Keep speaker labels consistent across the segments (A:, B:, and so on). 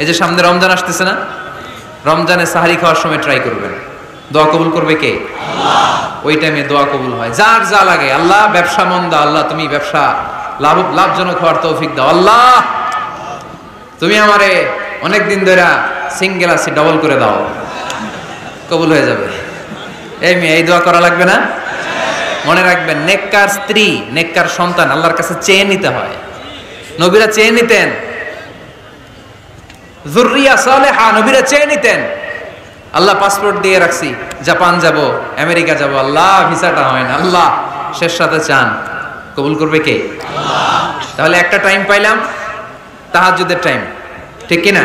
A: এই যে সামনে রমজান আসতেছে না, রমজানে সাহারি খাওয়ার সময় ট্রাই করবেন, দোয়া কবুল করবে কে? আল্লাহ। ওই টাইমে দোয়া কবুল হয়। যার যা লাগে, আল্লাহ ব্যবসা মন্দা, আল্লাহ তুমি ব্যবসা লাভজনক হওয়ার তৌফিক দাও, আল্লাহ তুমি আমারে অনেকদিন ধরে সিঙ্গেল আছি ডবল করে দাও, কবুল হয়ে যাবে। এই মেয়ে, এই দোয়া করা লাগবে না? মনে রাখবেন, নেককার স্ত্রী, নেককার সন্তান আল্লাহর কাছে চেয়ে নিতে হয়। নবীরা চেয়ে নিতেন, যুররিয়া সালেহা নবীরা চেয়ে নিতেন। আল্লাহ পাসপোর্ট দিয়ে রাখছি, জাপান যাব, আমেরিকা যাব, আল্লাহ ভিসাটা হয় না, আল্লাহ শেষ সাথে চান, কবুল করবে কে? আল্লাহ। তাহলে একটা টাইম পাইলাম, তাহাজ্জুদের টাইম, ঠিক কিনা?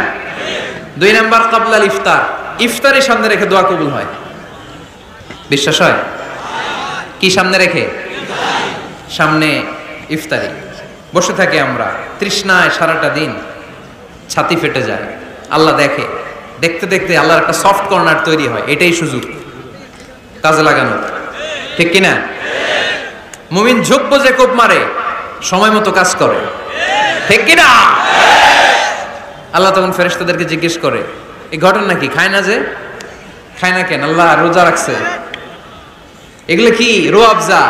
A: 2 নাম্বার ক্বাবলাল ইফতার, ইফতারের সামনে রেখে দোয়া কবুল হয়। বিশ্বাস হয়? কি সামনে রেখে? সামনে ইফতারি। বসে থাকি আমরা তৃষ্ণায় সারাটা দিন, ছাতি ফেটে যায়, আল্লাহ দেখে, দেখতে দেখতে আল্লাহর একটা সফট কর্নার তৈরি হয়। এটাই সুযোগ কাজে লাগানো, ঠিক কিনা? মুমিন ঝোপ যে কোপ মারে, সময় মতো কাজ করে, ঠিক কিনা? আল্লাহ তখন ফেরেশতাদেরকে জিজ্ঞেস করে, এই ঘটনা কি? খায় না যে? খায় না কেন? আল্লাহ রোজা রাখছে। এগুলো কি? রোয়াবজা,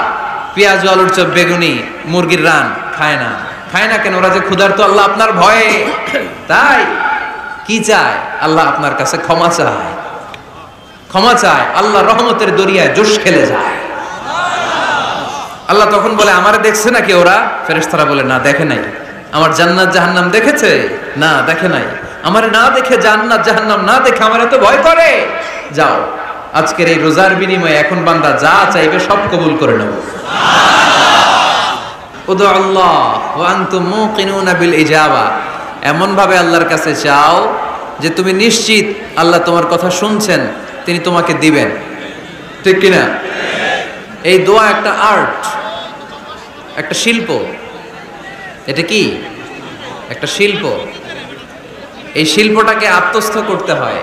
A: পেঁয়াজ, আলুর চপ, বেগুনি, মুরগির রান খায় না। খায় না কেন? ওরা যে ক্ষুধার্ত, আল্লাহ আপনার ভয়ে। তাই কি চায়? আল্লাহ আপনার কাছে ক্ষমা চায়, ক্ষমা চায়। আল্লাহ রহমতের দরিয়ায় জোশ খেলে যায়। আল্লাহ তখন বলে, আমারে দেখছে নাকি ওরা? ফেরেশতারা বলে, না দেখে নাই। আমার জান্নাত জাহান্নাম দেখেছে? না দেখে নাই। আমারে না দেখে, জান্নাত জাহান্নাম না দেখে আমার এত ভয় করে। যাও, আজকের এই রোজার বিনিময়ে এখন বান্দা যা চাইবে সব কবুল করে নেব। উদু আল্লাহ ওয়া আনতুম মুকিনুনা বিল ইজাবা, এমন ভাবে আল্লাহর কাছে চাও যে তুমি নিশ্চিত আল্লাহ তোমার কথা শুনছেন, তিনি তোমাকে দিবেন, ঠিক কিনা? এই দোয়া একটা আর্ট, একটা শিল্প। এটা কি? একটা শিল্প। এই শিল্পটাকে আত্মস্থ করতে হয়,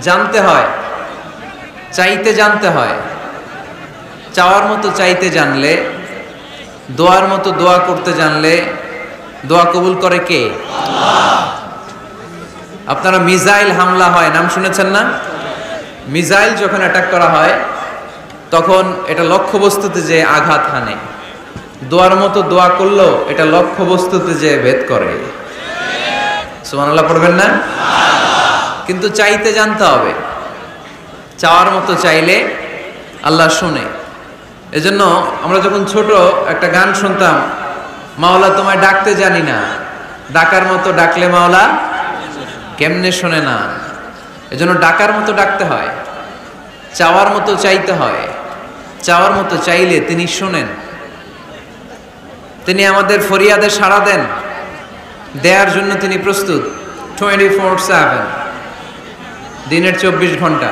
A: জানতে হয়, চাইতে জানতে হয়। চাওয়ার মতো চাইতে জানলে, দোয়ার মতো দোয়া করতে জানলে দোয়া কবুল করে কে? আল্লাহ। আপনারা মিসাইল হামলা হয়, নাম শুনেছেন না? মিসাইল যখন অ্যাটাক করা হয় তখন এটা লক্ষ্যবস্তুতে যে আঘাত হানে। দোয়ার মতো দোয়া করলেও এটা লক্ষ্যবস্তুতে যে ভেদ করে। সুবহানাল্লাহ পড়বেন না? কিন্তু চাইতে জানতে হবে। চাওয়ার মতো চাইলে আল্লাহ শুনে। এজন্য আমরা যখন ছোট একটা গান শুনতাম, মাওলা তোমায় ডাকতে জানি না, ডাকার মতো ডাকলে মাওলা কেমনে শোনে না। এজন্য ডাকার মতো ডাকতে হয়, চাওয়ার মতো চাইতে হয়। চাওয়ার মতো চাইলে তিনি শোনেন, তিনি আমাদের ফরিয়াদে সাড়া দেন, দেওয়ার জন্য তিনি প্রস্তুত 24/7, দিনের 24 ঘন্টা,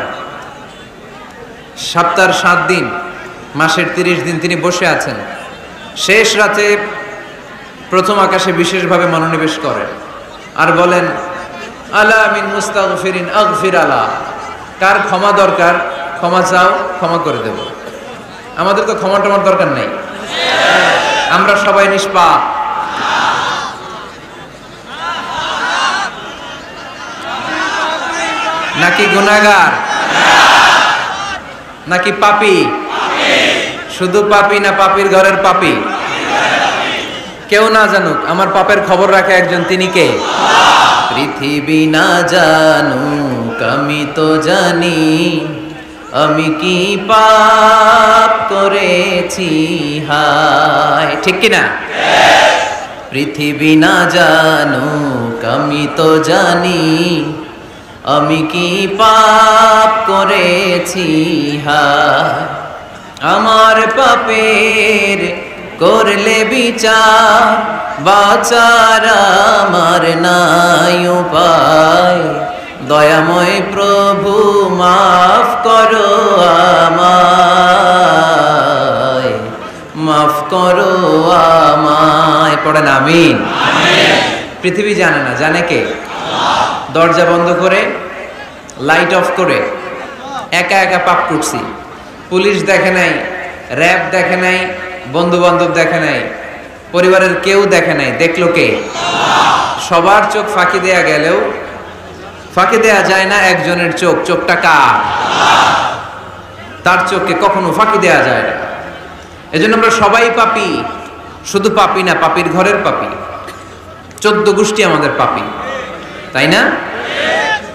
A: সপ্তাহের 7 দিন, মাসের 30 দিন তিনি বসে আছেন। শেষ রাতে প্রথম আকাশে বিশেষভাবে মনোনিবেশ করেন আর বলেন, আলা মিন মুস্তাগফিরিন আগফির আলা, কার ক্ষমা দরকার ক্ষমা চাও, ক্ষমা করে দেব। আমাদের তো ক্ষমা টমার দরকার নাই, আমরা সবাই নিষ্পাপ। নাকি গুনাহগার? নাকি পাপী? শুধু পাপী না পাপীর ঘরের পাপী? কেউ না জানুক, আমার পাপের খবর রাখে একজন, তিনি কে? পৃথিবী না জানুক আমি তো জানি, আমি কি পাপ করেছি হায়, ঠিক কিনা? পৃথিবী না জানুক আমি তো জানি, আমি কি পাপ করেছি হায়। আমার পাপের করলে বিচার, বাঁচার আমার নাই উপায়। দয়াময় প্রভু মাফ করো আমায়, মাফ করো আমায়। পড়েন আমিন। পৃথিবী জানে না, জানে কে? দরজা বন্ধ করে, লাইট অফ করে একা একা পাপ করছি। পুলিশ দেখে নাই, র্যাব দেখে নাই, বন্ধু বান্ধব দেখে নাই, পরিবারের কেউ দেখে নাই, দেখলো কে? সবার চোখ ফাঁকি দেয়া গেলেও ফাঁকি দেয়া যায় না একজনের চোখ, চোখটা কার? তার চোখকে কখনো ফাঁকি দেয়া যায় না। এজন্য আমরা সবাই পাপী, শুধু পাপী না, পাপীর ঘরের পাপী। 14 গোষ্ঠী আমাদের পাপী, তাই না?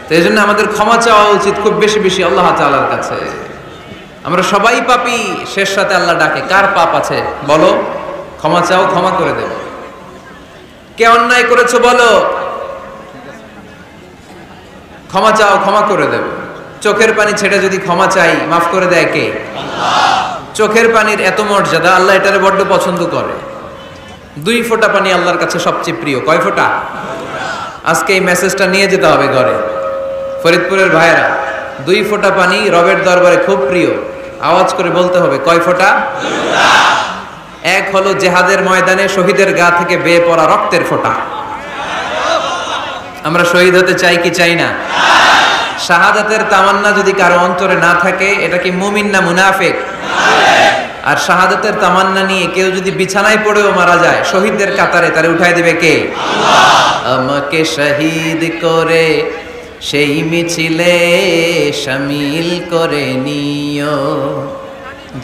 A: তো এই জন্য আমাদের ক্ষমা চাওয়া উচিত খুব বেশি বেশি আল্লাহ তাআলার কাছে। আমরা সবাই পাপী, শেষ রাতে আল্লাহ ডাকে, কার পাপ আছে বলো, ক্ষমা চাও, ক্ষমা করে দেব। কে অন্যায় করেছো বলো, ক্ষমা চাও, ক্ষমা করে দেব। চোখের পানি ছেড়ে যদি ক্ষমা চাই, মাফ করে দেয় কে? আল্লাহ। চোখের পানির এত মর্যাদা, আল্লাহ এটারে বড্ড পছন্দ করে। 2 ফোঁটা পানি আল্লাহর কাছে সবচেয়ে প্রিয়। কয় ফোঁটা? আজকে এই মেসেজটা নিয়ে যেতে হবে ঘরে। ফরিদপুরের ভাইয়েরা, 2 ফোঁটা পানি রবের দরবারে খুব প্রিয়। আওয়াজ করে বলতে হবে, কয় ফোঁটা? 2টা। এক হলো জিহাদের ময়দানে শহীদের গা থেকে বেয়ে পড়া রক্তের ফোঁটা। আমরা শহীদ হতে চাই কি চাই না? শাহাদাতের তামান্না যদি কারো অন্তরে না থাকে, এটা কি মুমিন না মুনাফিক? আর শাহাদাতের তামান্না নিয়ে কেউ যদি বিছানায় পড়েও মারা যায়, শহীদদের কাতারে তারে উঠাই দিবে কে? আল্লাহ। আমাকে শহীদ করে সেই মিছিলে শামিল করে নিও,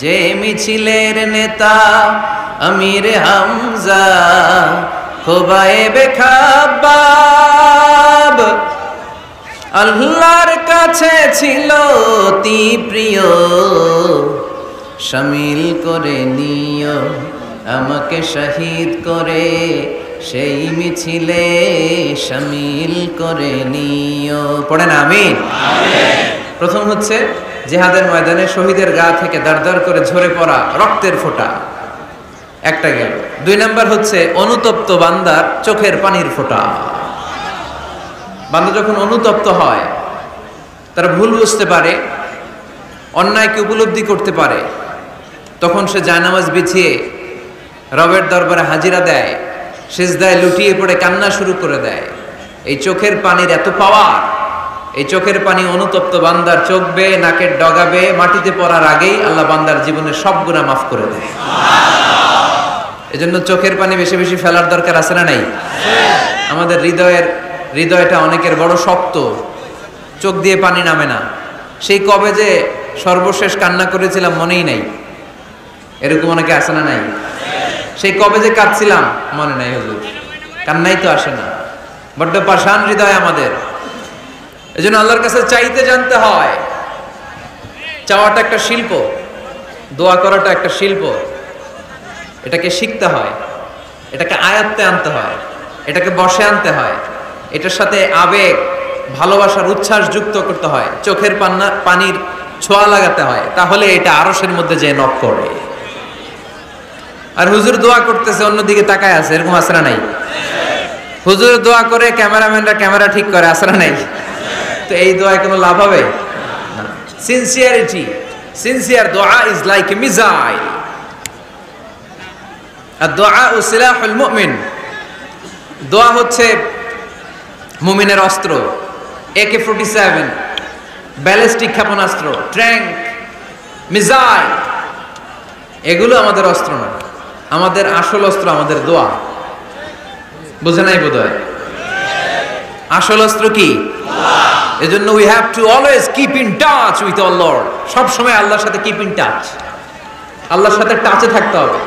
A: যে মিছিলের নেতা আমির হামজা খোবায়েবে খাব্বাব, আল্লাহর কাছে ছিল অতি প্রিয়, শামিল করে নিও আমাকে শহীদ করে সেই মিছিলে শামিল করে নিও। পড়েন আমিন। প্রথম হচ্ছে জিহাদের ময়দানে শহীদের গা থেকে দাঁড় করে ঝরে পড়া রক্তের ফোঁটা, একটা গেল। 2 নাম্বার হচ্ছে অনুতপ্ত বান্দার চোখের পানির ফোঁটা। বান্দা যখন অনুতপ্ত হয়, তারা ভুল বুঝতে পারে, অন্যায়কে উপলব্ধি করতে পারে, তখন সে জায়নামাজ বিছিয়ে রবের দরবারে হাজিরা দেয়, সিজদায় লুটিয়ে পড়ে কান্না শুরু করে দেয়। এই চোখের পানির এত পাওয়ার, এই চোখের পানি অনুতপ্ত বান্দার চোখ বেয়ে নাকের ডগা বেয়ে মাটিতে পড়ার আগেই আল্লাহ বান্দার জীবনের সব গুনাহ মাফ করে দেয়। এজন্য চোখের পানি বেশি বেশি ফেলার দরকার আছে না নাই? আমাদের হৃদয়টা অনেকের বড় শক্ত, চোখ দিয়ে পানি নামে না। সেই কবে যে সর্বশেষ কান্না করেছিলাম মনেই নাই, এরকম অনেকে আসে না নাই? সেই কবে যে কাঁদছিলাম মনে নাই, হুজুর কান্নাই তো আসে না। বড্ড পাষাণ হৃদয় আমাদের। এজন্য আল্লাহর কাছে চাইতে জানতে হয়। চাওয়াটা একটা শিল্প, দোয়া করাটা একটা শিল্প। এটাকে শিখতে হয়, এটাকে আয়ত্তে আনতে হয়, এটাকে বশে আনতে হয়, এটার সাথে আবেগ, ভালোবাসার উচ্ছ্বাস যুক্ত করতে হয়, চোখের পানির ছোঁয়া লাগাতে হয়, তাহলে এটা আরশের মধ্যে যে নক করে। আর হুজুর দোয়া করতেছে, অন্যদিকে তাকায় আছে, এরকম আসরা নাই? হুজুর দোয়া করে ক্যামেরাম্যানরা ক্যামেরা ঠিক করে, আসরা নাই? তো এই দোয়ায় কোনো লাভ হবে না। সিনসিয়ার দোয়া ইজ লাইক এ মিসাইল, আর দোয়া ও সিলাহুল মুমিন। দোয়া হচ্ছে মুমিনের অস্ত্র। AK-47 ব্যালিস্টিক ক্ষেপণাস্ত্র, ট্যাঙ্ক, মিসাইল, এগুলো আমাদের অস্ত্র না। আমাদের আসল অস্ত্র আমাদের দোয়া। বুঝে নাই বোধহয়? আসল অস্ত্র কি? এজন্য we have to always keep in touch with our Lord. সব সময় আল্লাহর সাথে কিপ ইন টাচ, আল্লাহর সাথে টাচে থাকতে হবে,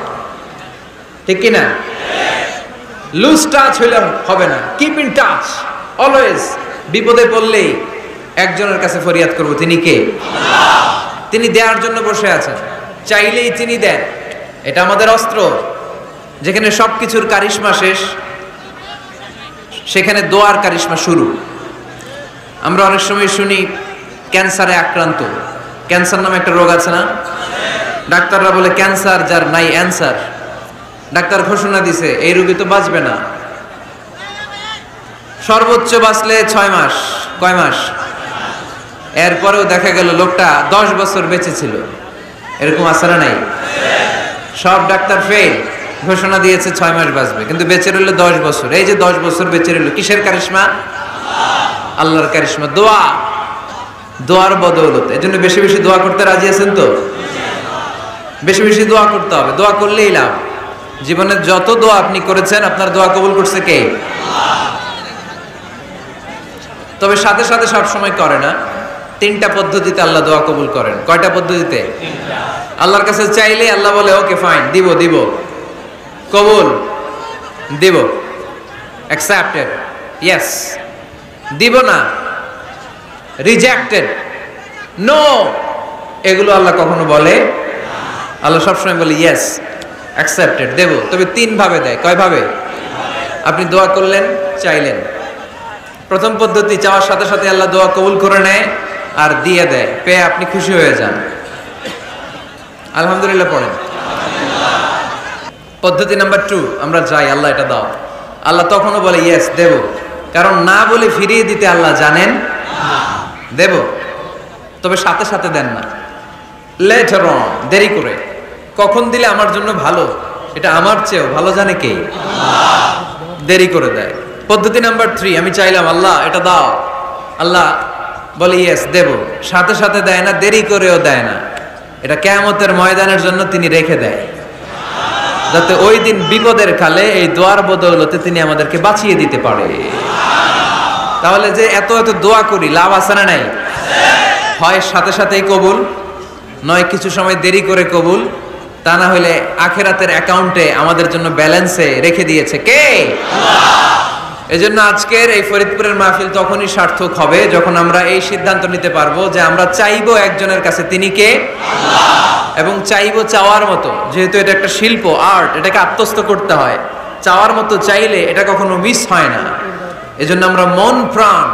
A: ঠিক কি না? লুজ টাচ হইলে হবে না, কিপ ইন টাচ অলওয়েজ। বিপদে পড়লেই একজনের কাছে ফরিয়াদ করব, তিনি কে? আল্লাহ। তিনি দেওয়ার জন্য বসে আছেন, চাইলেই তিনি দেন। এটা আমাদের অস্ত্র। যেখানে সবকিছুর কারিশমা শেষ, সেখানে দোয়ার কারিশমা শুরু। আমরা অনেক সময় শুনি ক্যান্সারে আক্রান্ত। ক্যান্সার নামে একটা রোগ আছে না? ডাক্তাররা বলে ক্যান্সার যার নাই অ্যান্সার। ডাক্তার ঘোষণা দিছে এই রোগী তো বাঁচবে না, সর্বোচ্চ বাঁচলে 6 মাস। কয় মাস? এরপরেও দেখা গেল লোকটা 10 বছর বেঁচে ছিল। এরকম আছে না নাই? সব ডাক্তার ফেল, ঘোষণা দিয়েছে 6 মাস বাঁচবে, কিন্তু বেঁচে রইল 10 বছর। এই যে 10 বছর বেঁচে রইল, কিসের কারিশমা? আল্লাহর কারিশমা। দোয়ার বদৌলত। এজন্য বেশি বেশি দোয়া করতে রাজি আছেন তো? বেশি বেশি দোয়া করতে হবে, দোয়া করলেই লাভ। জীবনের যত দোয়া আপনি করেছেন, আপনার দোয়া কবুল করছে কে? তবে সাথে সাথে সব সময় করে না। 3টা পদ্ধতিতে আল্লাহ দোয়া কবুল করেন। কয়টা পদ্ধতিতে? আল্লাহর কাছে চাইলে আল্লাহ বলে ওকে ফাইন, দিব দিব, কবুল দিব, অ্যাকসেপ্টেড, ইয়েস। দিব না, রিজেক্টেড, নো, এগুলো আল্লাহ কখনো বলে? আল্লাহ সবসময় বলে ইয়েস, অ্যাকসেপ্টেড, দেব। তবে 3 ভাবে দেয়। কয় ভাবে? আপনি দোয়া করলেন, চাইলেন, প্রথম পদ্ধতি চাওয়ার সাথে সাথে আল্লাহ দোয়া কবুল করে নেয় আর দিয়ে দেয়, পেয়ে আপনি খুশি হয়ে যান, আলহামদুলিল্লাহ পড়েন। পদ্ধতি নাম্বার 2, আমরা যাই, আল্লাহ এটা দাও, আল্লাহ তখনও বলে ইয়েস, দেব। কারণ না বলে ফিরিয়ে দিতে আল্লাহ জানেন দেব, তবে সাথে সাথে দেন না, লেটার অন, দেরি করে। কখন দিলে আমার জন্য ভালো, এটা আমার চেয়েও ভালো জানে কে? দেরি করে দেয়। পদ্ধতি নাম্বার 3, আমি চাইলাম আল্লাহ এটা দাও, আল্লাহ বলে ইয়েস, দেব, সাথে সাথে দেয় না, দেরি করেও দেয় না। এটা কিয়ামতের ময়দানের জন্য তিনি রেখে দেয়, যাতে ওই দিন বিপদের কালে এই দোয়ার বদৌলতে তিনি আমাদেরকে বাঁচিয়ে দিতে পারে। তাহলে যে এত এত দোয়া করি, লাভ আছে না নাই? হয় সাথে সাথেই কবুল, নয় কিছু সময় দেরি করে কবুল। তা না হলে আখেরাতের অ্যাকাউন্টে আমাদের জন্য ব্যালেন্সে রেখে দিয়েছে কে? এজন্য আজকের এই ফরিদপুরের মাহফিল তখনই সার্থক হবে যখন আমরা এই সিদ্ধান্ত নিতে পারবো যে আমরা চাইবো একজনের কাছে, তিনি কে? এবং চাইবো চাওয়ার মতো। যেহেতু এটা একটা শিল্প, আর্ট, এটাকে আত্মস্থ করতে হয়। চাওয়ার মতো চাইলে এটা কখনো মিস হয় না। এজন্য আমরা মন প্রাণ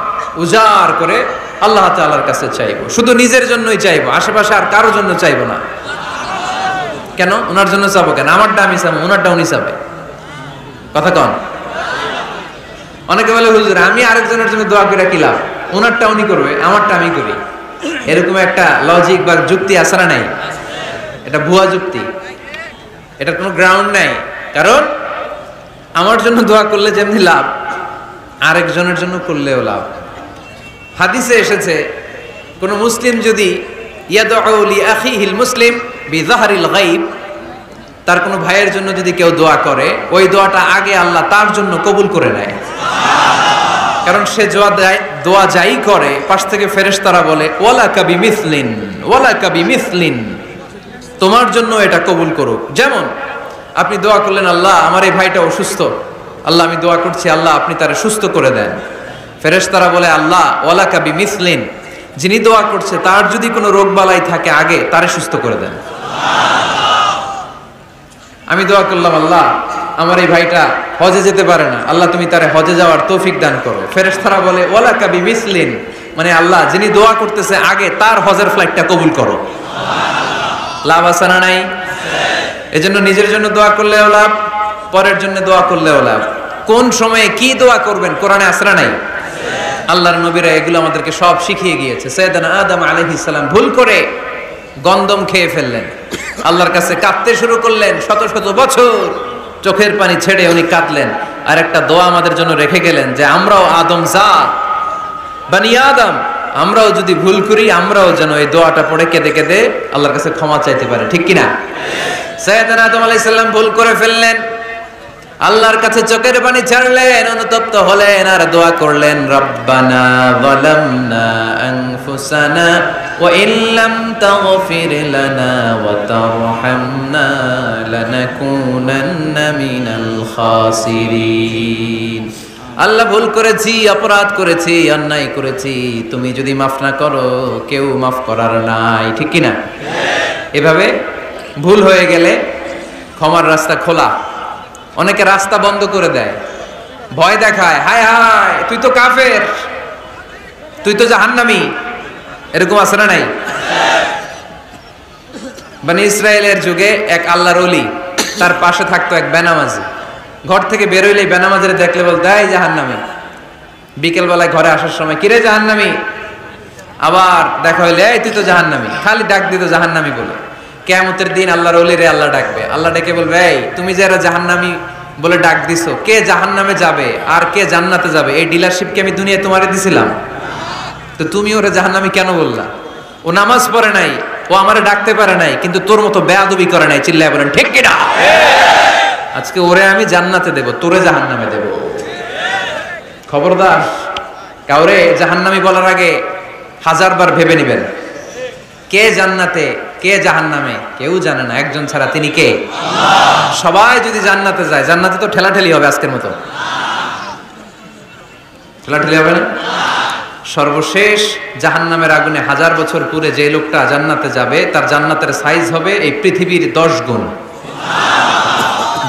A: উজাড় করে আল্লাহ তাআলার কাছে চাইবো, শুধু নিজের জন্যই চাইবো, আশেপাশে আর কারোর জন্য চাইবো না। কেন? ওনার জন্য চাবো কেন? আমারটা আমি চাবো, ওনারটা উনি চাবে। কথা কন? অনেকে বলে হুজুর আমি আরেকজনের জন্য দোয়া করে কি লাভ? ওনারটা উনি করবে, আমারটা আমি করি। এরকম একটা লজিক বা যুক্তি আছে না নাই? এটা ভুয়া যুক্তি, এটার কোনো গ্রাউন্ড নাই। কারণ আমার জন্য দোয়া করলে যেমনি লাভ, আরেকজনের জন্য করলেও লাভ। হাদিসে এসেছে কোন মুসলিম যদি ইয়াদউ লি আখিহিল মুসলিম বিযাহরিল গায়ব, তার কোনো ভাইয়ের জন্য যদি কেউ দোয়া করে, ওই দোয়াটা আগে আল্লাহ তার জন্য কবুল করে নেয়। কারণ সে দোয়া যাই করে, পাশ থেকে ফেরেশতারা বলে ওয়ালাকা বিমিসলিন, ওয়ালাকা বিমিসলিন, তোমার জন্য এটা কবুল করুক। যেমন আপনি দোয়া করলেন আল্লাহ আমার এই ভাইটা অসুস্থ, আল্লাহ আমি দোয়া করছি আল্লাহ আপনি তারে সুস্থ করে দেন। ফেরেশতারা বলে আল্লাহ ওয়ালাকা বিমিসলিন, যিনি দোয়া করছে তার যদি কোনো রোগ বালাই থাকে আগে তারে সুস্থ করে দেন। আমি দোয়া করলাম আল্লাহ আমার এই ভাইটা হজে যেতে পারে না, আল্লাহ তুমি তারে হজে যাওয়ার তৌফিক দান করো। ফেরেশতারা বলে ওয়ালাকা বিমিসলিন, মানে আল্লাহ যিনি দোয়া করতেছে আগে তার হজের ফ্লাইটটা কবুল করো। লাভ আছে না নাই? এজন্য নিজের জন্য দোয়া করলেও লাভ, পরের জন্য দোয়া করলেও লাভ। কোন সময়ে কি দোয়া করবেন কোরআনে আছে না নাই? আল্লাহর নবীরা এগুলো আমাদেরকে সব শিখিয়ে গিয়েছে। সাইয়েদনা আদম আলাইহিস সালাম ভুল করে গন্ধম খেয়ে ফেললেন, আল্লাহর কাছে কাঁদতে শুরু করলেন, শত শত বছর চোখের পানি ছেড়ে উনি কাঁদলেন। আর একটা দোয়া আমাদের জন্য রেখে গেলেন যে আমরাও আদম জাত, বানি আদম, আমরাও যদি ভুল করি আমরাও যেন এই দোয়াটা পড়ে কেঁদে কেঁদে আল্লাহর কাছে ক্ষমা চাইতে পারি, ঠিক কিনা? সাইয়েদনা আদম আলাইহিস সালাম ভুল করে ফেললেন, আল্লাহর কাছে চোখের পানি ছাড়লেন, অনুতপ্ত হলেন আর দোয়া করলেন রব্বানা যালামনা আনফুসানা ওয়া ইল্লাম তাগফির লানা ওয়া তারহামনা লানাকুনান্না মিনাল খাসিরিন। আল্লাহ ভুল করেছি, অপরাধ করেছি, অন্যায় করেছি, তুমি যদি মাফ না করো কেউ মাফ করার নাই, ঠিক কিনা? এভাবে ভুল হয়ে গেলে ক্ষমার রাস্তা খোলা। অনেকে রাস্তা বন্ধ করে দেয়, ভয় দেখায়, হায় হায় তুই তো কাফের, তুই তো জাহান্নামী, এরকম আছে না নাই? বনি ইসরায়েলের যুগে এক আল্লাহর ওলি, তার পাশে থাকতো এক বেনামাজি। ঘর থেকে বেরোইলেই বেনামাজিরে দেখলে বলতে এই জাহান্নামী। বিকেল বেলায় ঘরে আসার সময় কিরে জাহান্নামী, আবার দেখা হইলে এই তুই তো জাহান্নামী, খালি ডাক দিত জাহান্নামী বলে। কিয়ামতের দিন আল্লাহর ওলিরে আল্লাহ ডাকবে, আল্লাহ ডেকে বলবে এই তুমি যারা জাহান্নামী বলে ডাক দিছো, কে জাহান্নামে যাবে আর কে জান্নাতে যাবে এই ডিলারশিপ কি আমি দুনিয়ায় তোমারে দিছিলাম? তো তুমি ওরে জাহান্নামী কেন বললা? ও নামাজ পড়ে নাই, ও আমারে ডাকতে পারে নাই, কিন্তু তোর মতো বেয়াদবি করে নাই। চিল্লায় বলেন ঠিক কিনা? আজকে ওরে আমি জান্নাতে দেব, তোরে জাহান্নামে দেব। খবরদার কাউরে জাহান্নামী বলার আগে 1000 বার ভেবে নেবেন, কে জান্নাতে কে জাহান্নামে কেউ জানে না, একজন ছাড়া, তিনি কে? সবাই যদি জান্নাতে যায়, জান্নাতে তো ঠেলাঠেলি হবে আজকের মতো, ঠেলাঠেলি হবে না? সর্বশেষ জাহান্নামের আগুনে 1000 বছর পুরে যে লোকটা জান্নাতে যাবে, তার জান্নাতের সাইজ হবে এই পৃথিবীর 10 গুণ।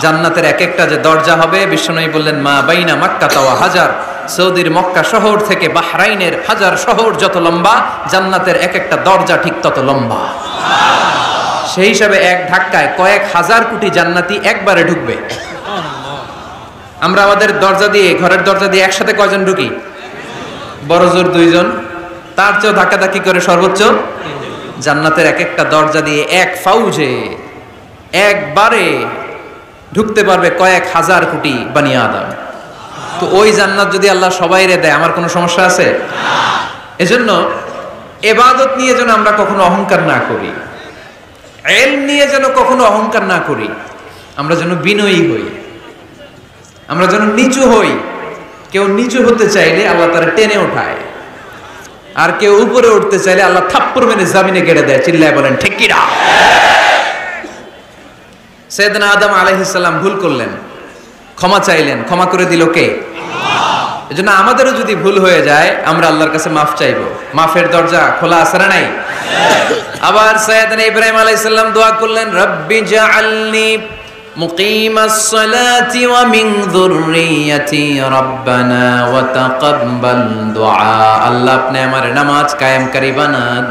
A: জান্নাতের এক একটা যে দরজা হবে, বিশ্বনবী বললেন মা বাইনা মক্কা তাওয়া হাজার, সৌদির মক্কা শহর থেকে বাহরাইনের 1000 শহর যত লম্বা, জান্নাতের এক একটা দরজা ঠিক তত লম্বা। সেই হিসাবে এক ধাক্কায় কয়েক হাজার কোটি জান্নাতি একবারে ঢুকবে। আমরা আমাদের দরজা দিয়ে, ঘরের দরজা দিয়ে একসাথে কয়জন ঢুকি? বড় জোর 2 জন, তার চেয়েও ধাক্কাধাক্কি করে সর্বোচ্চ। জান্নাতের এক একটা দরজা দিয়ে এক ফাউজে একবারে ঢুকতে পারবে কয়েক হাজার কোটি বানি আদম। তো ওই জান্নাত যদি আল্লাহ সবাইরে দেয়, আমার কোনো সমস্যা আছে? এজন্য ইবাদত নিয়ে যেন আমরা কখনো অহংকার না করি, ইলম নিয়ে যেন কখনো অহংকার না করি, আমরা যেন বিনয়ী হই, আমরা যেন নিচু হই। কেউ নিচু হতে চাইলে আল্লাহ তারা টেনে ওঠায়, আর কেউ উপরে উঠতে চাইলে আল্লাহ থাপ্পড় মেরে জামিনে গেড়ে দেয়। চিল্লায় বলেন ঠিক কি না? সাইয়েদনা আদম আলাইহিস সালাম ভুল করলেন, ক্ষমা চাইলেন, ক্ষমা করে দিল কে? আল্লাহ। এজন্য আমাদেরও যদি ভুল হয়ে যায়, আমরা আল্লাহর কাছে মাফ চাইবো। মাফের দরজা খোলা আছে না নাই? আবার সাইয়েদনা ইব্রাহিম আলাইহিস সালাম দোয়া করলেন, রব্বি জাআলনি মুকিমাস সালাতি ওয়া মিন যুররিয়াতি রব্বানা ওয়া তাকাব্বাল দুআ। আল্লাহ আপনি আমার নামাজ কায়েমকারী বানান,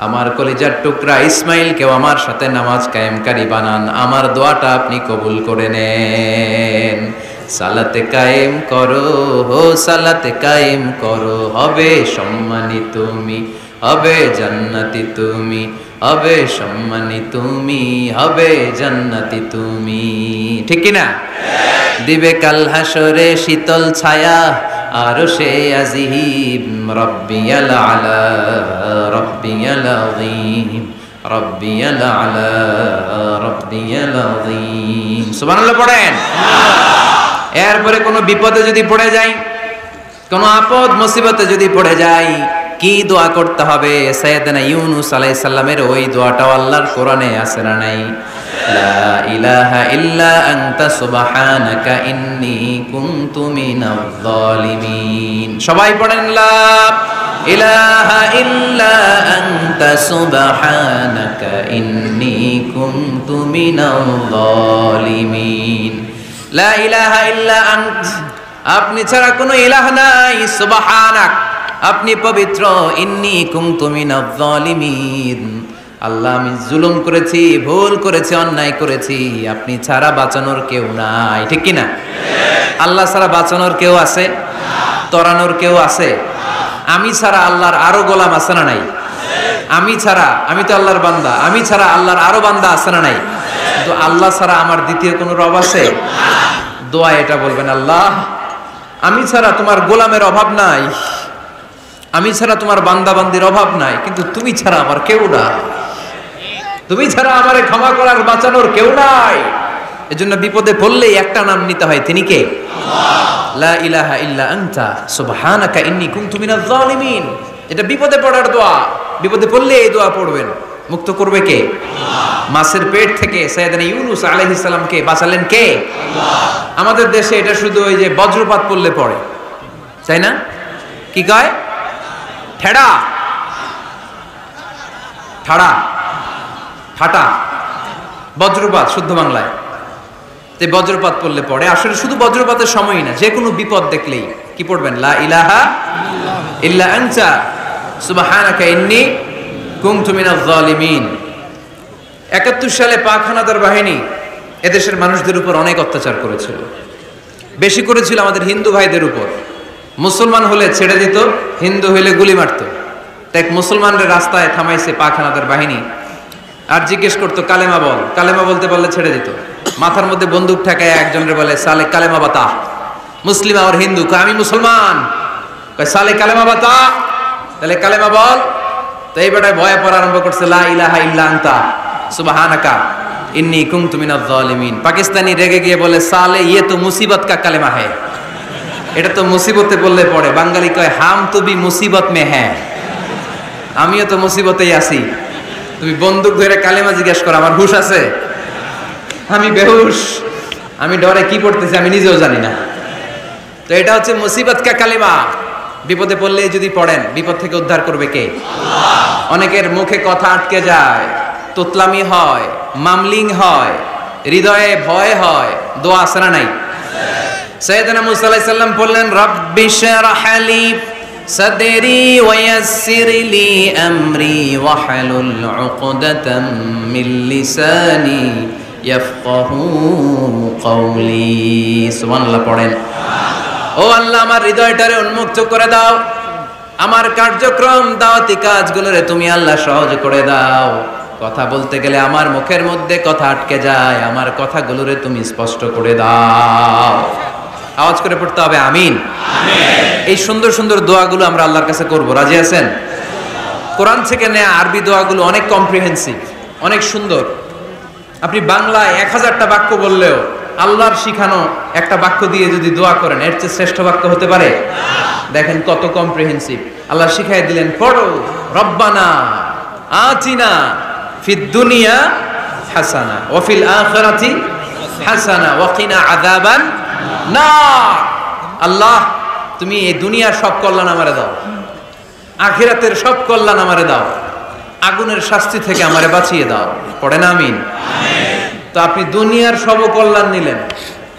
A: আমার কলিজার টুকরা ইসমাইলকেও আমার সাথে নামাজ কায়েমকারী বানান, আমার দোয়াটা আপনি কবুল করে নেন। সালাতে কায়েম করো, হো সালাতে কায়েম করো, হবে সম্মানী তুমি, হবে জান্নাতি তুমি, হবে সম্মানী তুমি, হবে জান্নাতি তুমি। ঠিক কি না? দিবে কাল হাসরে শীতল ছায়া, আরশে আজিম, রব্বিয়াল আলা, রব্বিয়াল আযীম, রব্বিয়াল আলা, রব্বিয়াল আযীম। সুবহানাল্লাহ পড়েন। এরপরে কোনো বিপদে যদি পড়ে যাই, কোনো আপদ মুসিবতে যদি পড়ে যাই, কি দোয়া করতে হবে? সাইয়েদনা ইউনূস আলাইহিস সালামের ওই দোয়াটাও আল্লাহর কোরআনে আছে না নাই? লা ইলাহা ইল্লা আনতা সুবহানাকা ইন্নী কুনতু মিনাজ জালিমিন। সবাই পড়েন লা ইলাহা ইল্লা আনতা সুবহানাকা ইন্নী কুনতু মিনাজ জালিমিন। লা ইলাহা ইল্লা আনত, আপনি ছাড়া কোনো ইলাহ নাই, সুবহানাক, আপনি পবিত্র, ইন্নী কুনতু মিনাজ জালিমিন, আল্লাহ আমি জুলুম করেছি, ভুল করেছি, অন্যায় করেছি, আপনি ছাড়া বাঁচানোর কেউ নাই। ঠিক কি না? আল্লাহ ছাড়া বাঁচানোর কেউ আছে? তরানোর কেউ আছে? আমি ছাড়া আল্লাহর আরো গোলাম আছে না নাই? আমি ছাড়া, আমি তো আল্লাহর বান্দা, আমি ছাড়া আল্লাহর আরো বান্দা আছে না নাই? তো আল্লাহ ছাড়া আমার দ্বিতীয় কোনো রব আছে? দোয়া এটা বলবেন, আল্লাহ আমি ছাড়া তোমার গোলামের অভাব নাই, আমি ছাড়া তোমার বান্দা বান্দির অভাব নাই, কিন্তু তুমি ছাড়া আমার কেউ নাই, তুমি ছাড়া আমারে ক্ষমা করার বাঁচানোর কেউ নাই। এজন্য বিপদে পড়লেই একটা নাম নিতে হয়, তিনি কে? লা ইলাহা ইল্লা আনতা সুবহানাকা ইন্নী কুনতু মিনাজ জালিমিন। এটা বিপদে পড়ার দোয়া, বিপদে পড়লে এই দোয়া পড়বেন। মুক্ত করবে কে? মাছের পেট থেকে সাইয়েদনা ইউনূস আলাইহিস সালামকে বাঁচালেন কে? আল্লাহ। আমাদের দেশে এটা শুধু ওই যে বজ্রপাত পড়লে পড়ে, তাই না? কি কয়? ঠেড়া, ঠাড়া, ফাটা, বজ্রপাত শুদ্ধ বাংলায়। যে বজ্রপাত পড়লে পড়ে, আসলে শুধু বজ্রপাতের সময়ই না, যে কোনো বিপদ দেখলেই কি পড়বেন? লা ইলাহা ইল্লা আনতা সুবহানাকা ইন্নী কুনতু মিনাজ জালিমিন। ৭১ সালে পাক হানাদার বাহিনী এদেশের মানুষদের উপর অনেক অত্যাচার করেছিল, বেশি করেছিল আমাদের হিন্দু ভাইদের উপর। মুসলমান হলে ছেড়ে দিত, হিন্দু হইলে গুলি মারত। এক মুসলমানদের রাস্তায় থামাইছে পাক হানাদার বাহিনী, আর জিজ্ঞেস করতো কালেমা বল, কালেমা বলতে বললে ছেড়ে দিত। মাথার মধ্যে বন্দুক ঠেকায় একজনের বলে সালে কালেমা বাতা, মুসলিম আর হিন্দু, আমি মুসলমান, সালে কালেমা বাতা, তাহলে কালেমা বল। তো এই বেটায় ভয়ে পড়া আরম্ভ করছে, লা ইলাহা ইল্লা আনতা সুবহানাকা ইন্নী কুনতু মিনাজ জালিমিন। পাকিস্তানি রেগে গিয়ে বলে, সালে ইয়ে তো মুসিবত কা কালেমা है। এটা তো মুসিবতে বললে পড়ে, বাঙালি কয় হাম তুবি মুসিবত মে হ্যাঁ, আমিও তো মুসিবতেই আছি। তুমি বন্দুক ধরে কালেমা জিজ্ঞেস করো, আমার হুশ আছে? আমি বেহুশ, আমি ডরে কি পড়তেছি আমি নিজেও জানি না। তো এটা হচ্ছে মুসিবত কা কালিমা। বিপদে পড়লে যদি পড়েন, বিপদ থেকে উদ্ধার করবে কে? অনেকের মুখে কথা আটকে যায়, তোতলামি হয়, মামলিং হয়, হৃদয়ে ভয় হয়, দোয়া আছে না নাই? সাইয়েদনা মুসা আলাইহিস সালাম বললেন, রাব্বি শরহ লি সাদরি ওয়া ইয়াসসির লি আমরি ওয়াহলুল উকদাতাম মিন লিসানি ইয়াফকাহু কওলি। সুবহানাল্লাহ পড়েন। ও আল্লাহ, আমার হৃদয়টারে উন্মুক্ত করে দাও, আমার কার্যক্রম দাওয়াতি কাজগুলোরে তুমি আল্লাহ সহজ করে দাও। কথা বলতে গেলে আমার মুখের মধ্যে কথা আটকে যায়, আমার কথাগুলোরে তুমি স্পষ্ট করে দাও। আওয়াজ করে পড়তে হবে আমিন। এই সুন্দর সুন্দর দোয়াগুলো আমরা আল্লাহর কাছে করব, রাজি আছেন? কোরআন থেকে নেয়া আরবি দোয়াগুলো অনেক কম্প্রিহেন্সিভ, অনেক সুন্দর। আপনি বাংলায় 1000টা বাক্য বললেও আল্লাহর শিখানো একটা বাক্য দিয়ে যদি দোয়া করেন, এর চেয়ে শ্রেষ্ঠ বাক্য হতে পারে? দেখেন কত কম্প্রিহেন্সিভ। আল্লাহ শিখাই দিলেন, পড়ো রব্বানা আতিনা ফিদ দুনিয়া হাসানা ওয়া ফিল আখিরাতি হাসানা ওয়া কিনা আযাবান নার। আল্লাহ, তুমি এই দুনিয়ার সব কল্যাণ আমারে দাও, আখিরাতের সব কল্যাণ আমারে দাও, আগুনের শাস্তি থেকে আমারে বাঁচিয়ে দাও। পড়েন আমিন। তো আপনি দুনিয়ার সব কল্যাণ নিলেন,